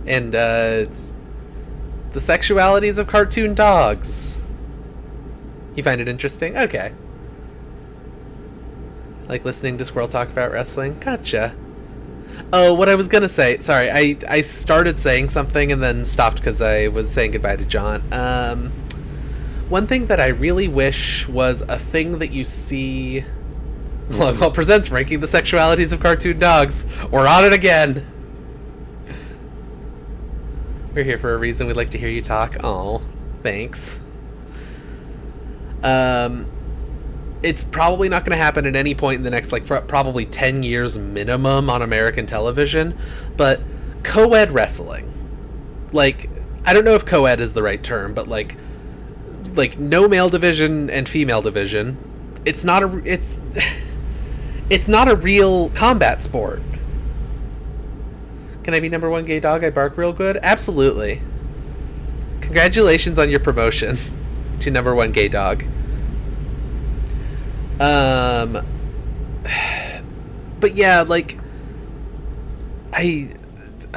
and the sexualities of cartoon dogs. You find it interesting? Okay. Like listening to Squirrel talk about wrestling? Gotcha. Oh, what I was gonna say. Sorry, I started saying something and then stopped because I was saying goodbye to John. One thing that I really wish was a thing that you see Long presents ranking the sexualities of cartoon dogs. We're on it again. We're here for a reason. We'd like to hear you talk. Oh, thanks. It's probably not going to happen at any point in the next, like, probably 10 years minimum on American television, but co-ed wrestling. Like, I don't know if co-ed is the right term, but, like no male division and female division. It's not a real combat sport. Can I be number one gay dog? I bark real good? Absolutely. Congratulations on your promotion to number one gay dog. But yeah, like, I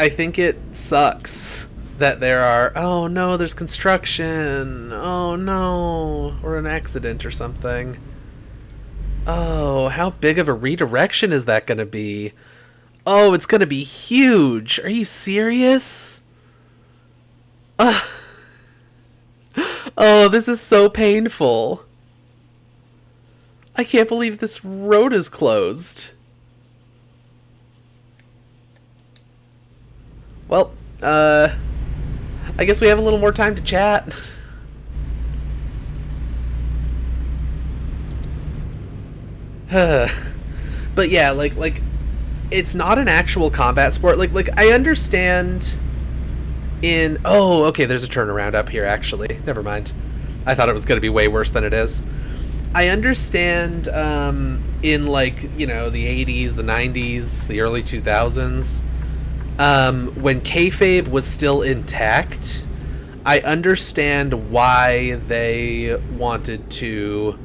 think it sucks that there are, oh no, there's construction, oh no, or an accident or something. Oh, how big of a redirection is that going to be? Oh, it's going to be huge. Are you serious? Oh, this is so painful. I can't believe this road is closed. Well, I guess we have a little more time to chat. But yeah, like it's not an actual combat sport. Like I understand in... Oh, okay, there's a turnaround up here, actually. Never mind. I thought it was going to be way worse than it is. I understand in, like, you know, the 80s, the 90s, the early 2000s, when kayfabe was still intact, I understand why they wanted to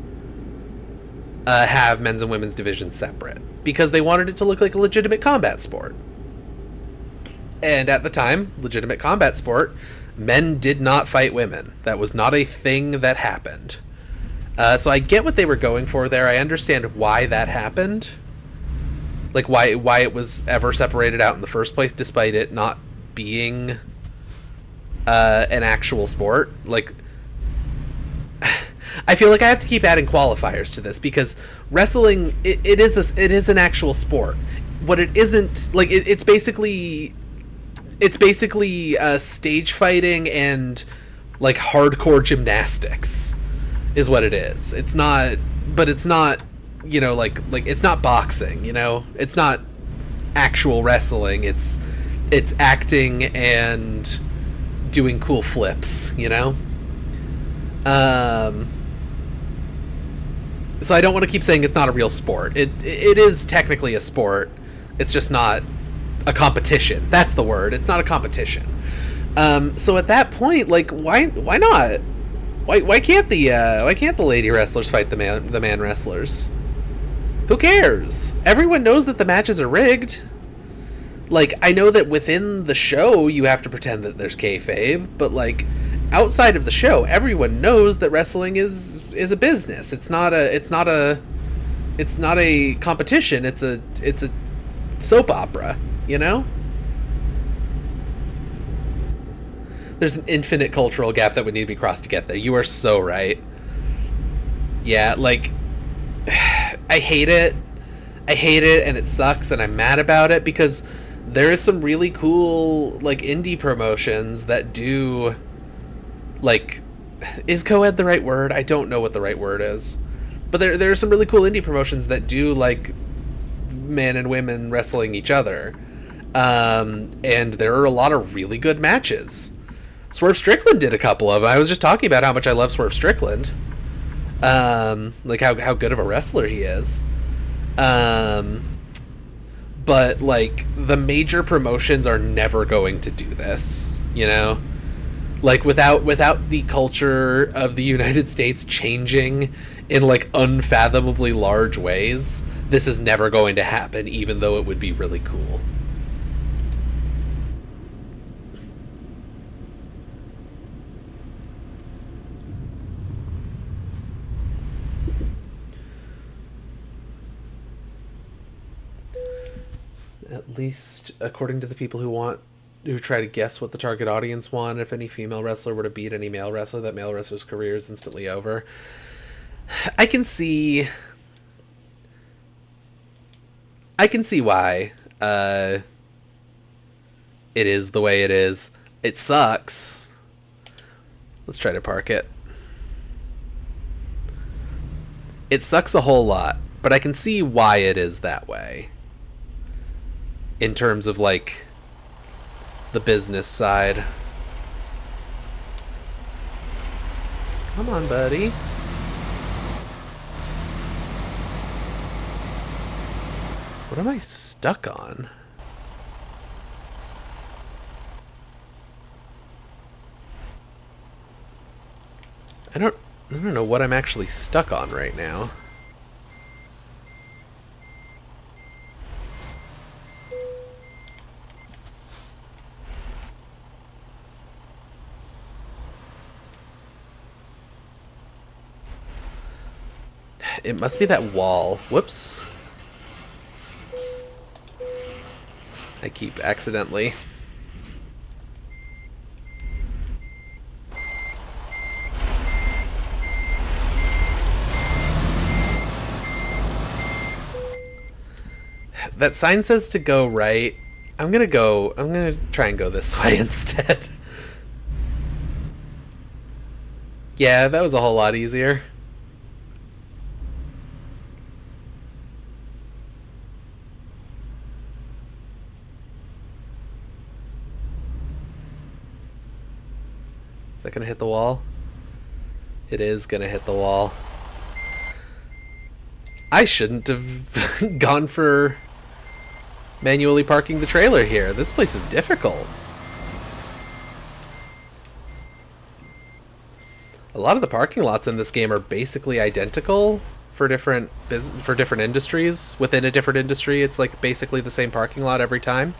have men's and women's divisions separate. Because they wanted it to look like a legitimate combat sport. And at the time, legitimate combat sport, men did not fight women. That was not a thing that happened. So I get what they were going for there. I understand why that happened. Like, why it was ever separated out in the first place, despite it not being an actual sport. Like, I feel like I have to keep adding qualifiers to this, because wrestling, it is an actual sport. What it isn't, like, it's basically stage fighting and, like, hardcore gymnastics is what it is. It's not, but it's not, you know, like it's not boxing, you know? It's not actual wrestling. It's acting and doing cool flips, you know? So I don't want to keep saying it's not a real sport. It is technically a sport. It's just not a competition. That's the word. It's not a competition. So at that point, like, why not? Why can't the lady wrestlers fight the man wrestlers? Who cares? Everyone knows that the matches are rigged. Like, I know that within the show you have to pretend that there's kayfabe, but, like, outside of the show, everyone knows that wrestling is a business. It's not a competition. It's a soap opera, you know? There's an infinite cultural gap that would need to be crossed to get there. You are so right. Yeah, like, I hate it. I hate it, and it sucks, and I'm mad about it, because there is some really cool, like, indie promotions that do, like, is co-ed the right word? I don't know what the right word is. But there are some really cool indie promotions that do, like, men and women wrestling each other. And there are a lot of really good matches. Swerve Strickland did a couple of them. I was just talking about how much I love Swerve Strickland. Like, how good of a wrestler he is. But, like, the major promotions are never going to do this, you know? Like, without the culture of the United States changing in, like, unfathomably large ways, this is never going to happen, even though it would be really cool. At least according to the people who try to guess what the target audience want. If any female wrestler were to beat any male wrestler, that male wrestler's career is instantly over. I can see I can see why it is the way it is. It sucks. Let's try to park it. It sucks a whole lot, but I can see why it is that way. In terms of, like, the business side. Come on, buddy. What am I stuck on? I don't know what I'm actually stuck on right now. It must be that wall. Whoops. I keep accidentally. That sign says to go right. I'm gonna try and go this way instead. Yeah, that was a whole lot easier. Is that gonna hit the wall? It is gonna hit the wall. I shouldn't have gone for manually parking the trailer here. This place is difficult. A lot of the parking lots in this game are basically identical for different industries. Within a different industry, it's like basically the same parking lot every time.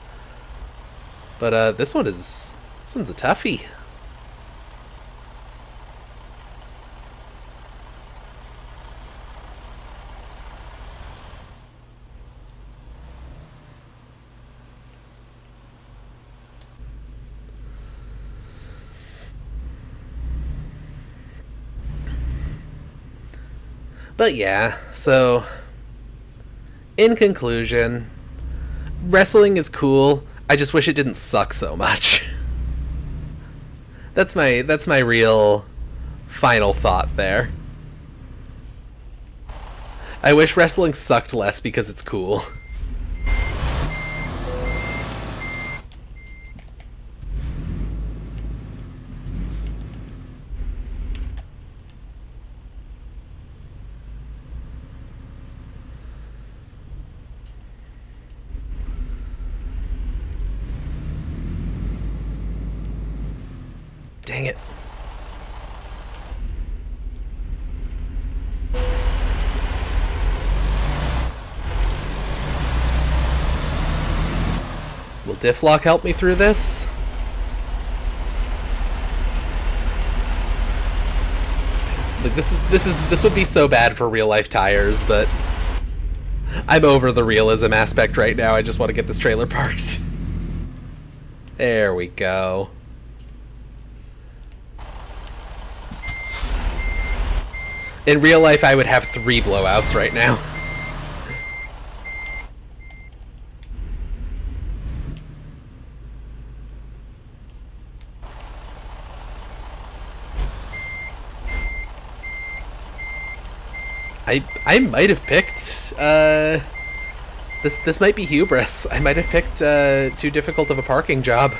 But this one's a toughie. But yeah, so in conclusion, wrestling is cool. I just wish it didn't suck so much. That's my real final thought there. I wish wrestling sucked less because it's cool. Dang it. Will diff lock help me through this? Like this would be so bad for real life tires, but I'm over the realism aspect right now. I just want to get this trailer parked. There we go. In real life, I would have 3 blowouts right now. I might have picked this might be hubris. I might have picked too difficult of a parking job.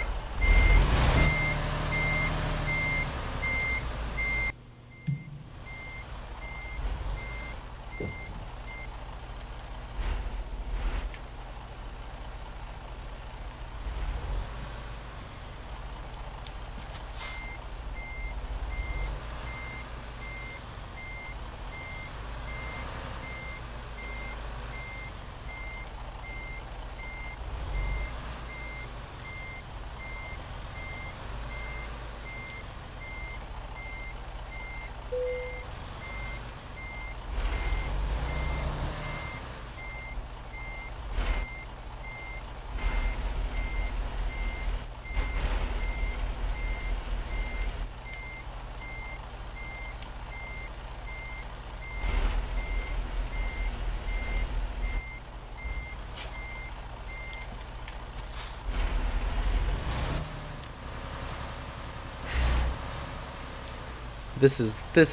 This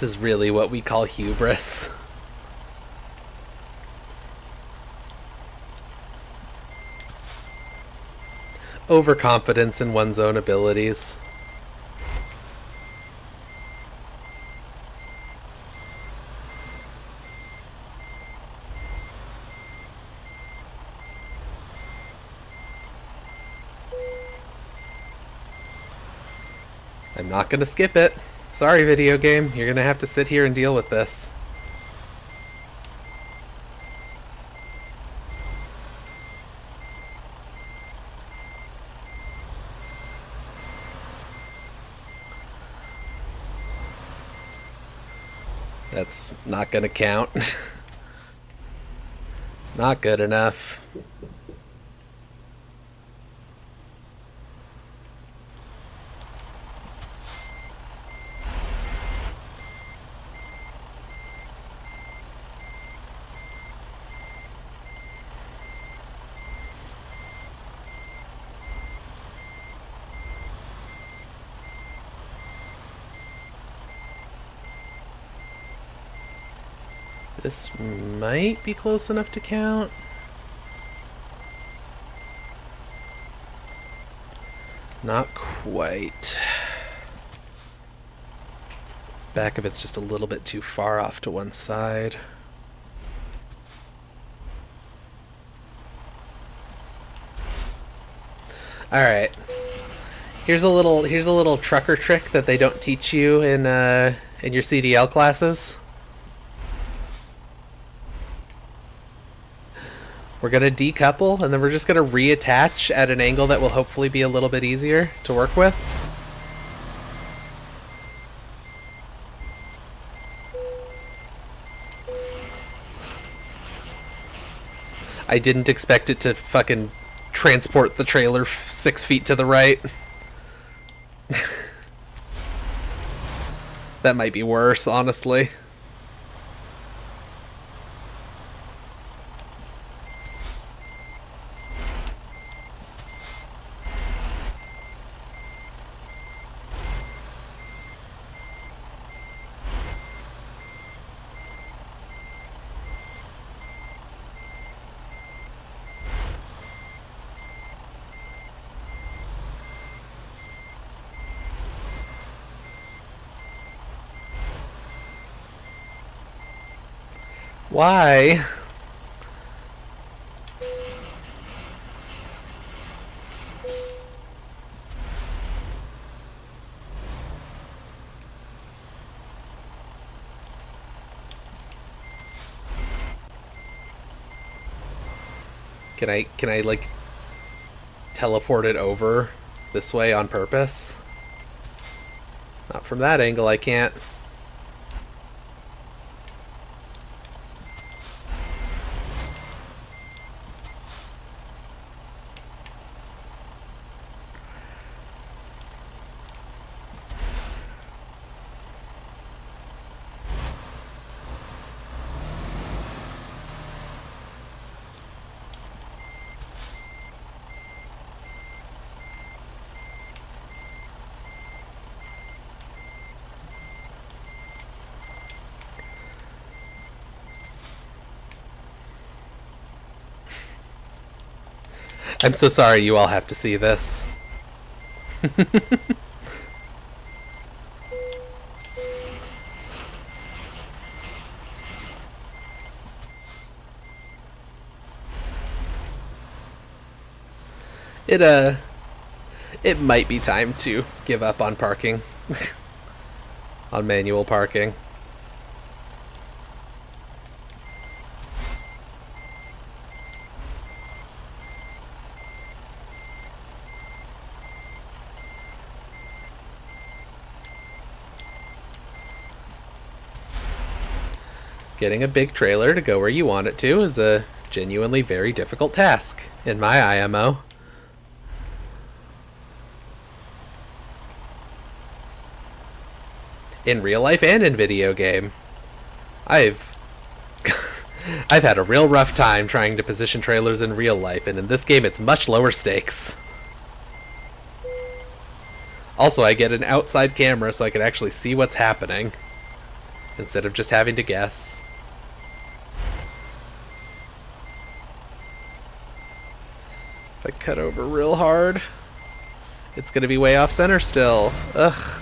is really what we call hubris. Overconfidence in one's own abilities. I'm not gonna skip it. Sorry, video game. You're gonna have to sit here and deal with this. That's not gonna count. Not good enough. This might be close enough to count. Not quite. Back of it's just a little bit too far off to one side. Alright. Here's a little trucker trick that they don't teach you in your CDL classes. We're going to decouple, and then we're just going to reattach at an angle that will hopefully be a little bit easier to work with. I didn't expect it to fucking transport the trailer 6 feet to the right. That might be worse, honestly. Why? Can I like teleport it over this way on purpose? Not from that angle, I can't. I'm so sorry you all have to see this. It might be time to give up on parking. On manual parking. Getting a big trailer to go where you want it to is a genuinely very difficult task in my IMO. In real life and in video game. I've had a real rough time trying to position trailers in real life, and in this game it's much lower stakes. Also, I get an outside camera so I can actually see what's happening instead of just having to guess. If I cut over real hard, it's gonna be way off center still. Ugh.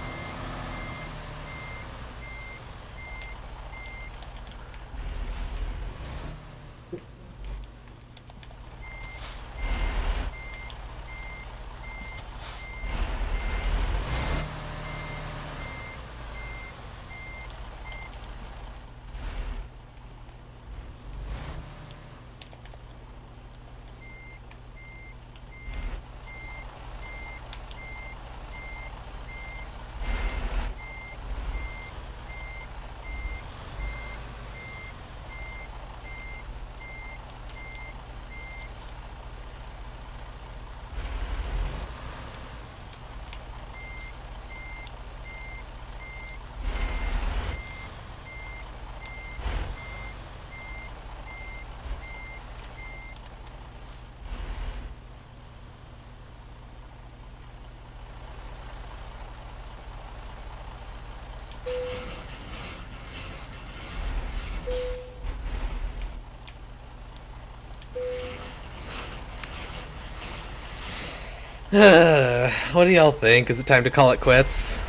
What do y'all think? Is it time to call it quits?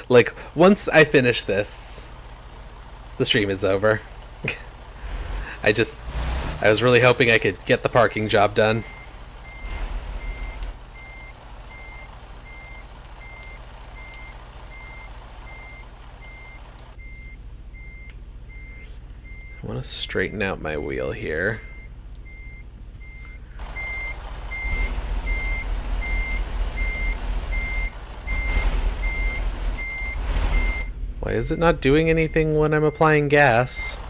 Like, once I finish this, the stream is over. I was really hoping I could get the parking job done. I want to straighten out my wheel here. Why is it not doing anything when I'm applying gas?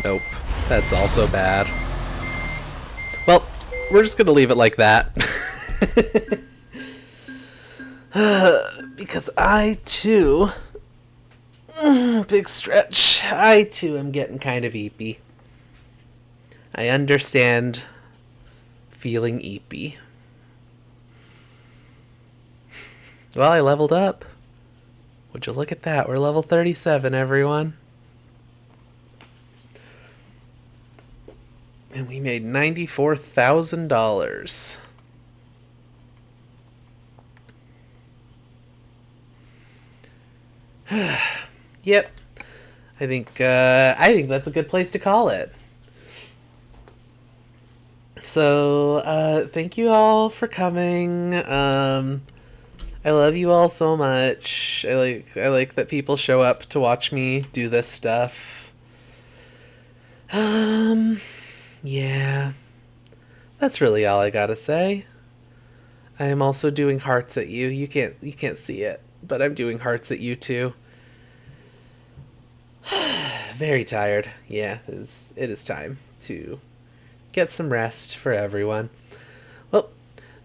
Nope, that's also bad. Well, we're just gonna leave it like that. Because I too... big stretch. I too am getting kind of eepy. I understand feeling eepy. Well, I leveled up. Would you look at that? We're level 37, everyone. And we made $94,000. Yep. I think that's a good place to call it. So, thank you all for coming. I love you all so much. I like that people show up to watch me do this stuff. Yeah. That's really all I gotta say. I am also doing hearts at you. You can't see it, but I'm doing hearts at you too. Very tired. Yeah, it is time to get some rest for everyone. Well,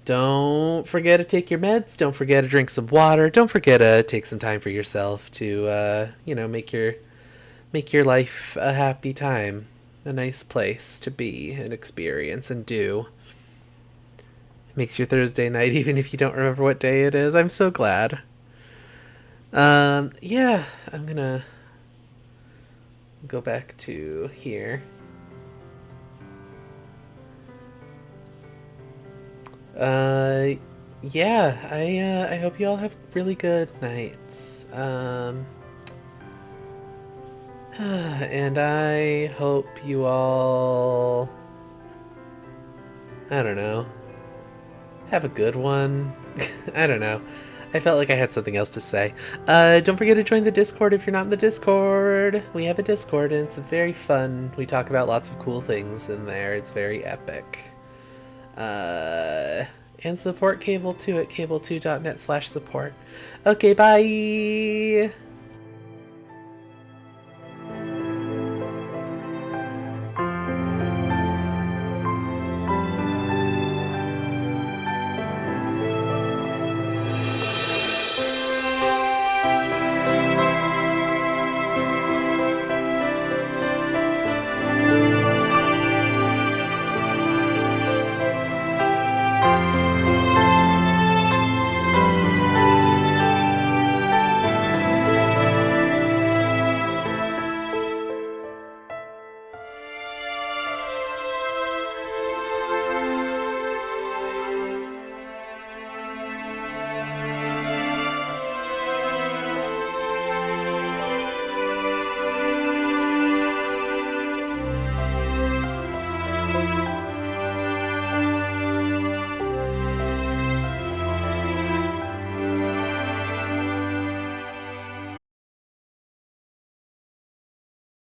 don't forget to take your meds. Don't forget to drink some water. Don't forget to take some time for yourself to, make your life a happy time, a nice place to be and experience and do. It makes your Thursday night, even if you don't remember what day it is. I'm so glad. Yeah, I'm gonna go back to here. Yeah, I hope you all have really good nights. And I hope you all, I don't know, have a good one. I don't know. I felt like I had something else to say. Don't forget to join the Discord if you're not in the Discord. We have a Discord and it's very fun. We talk about lots of cool things in there. It's very epic. And support Cable 2 at cable2.net/support. Okay, bye!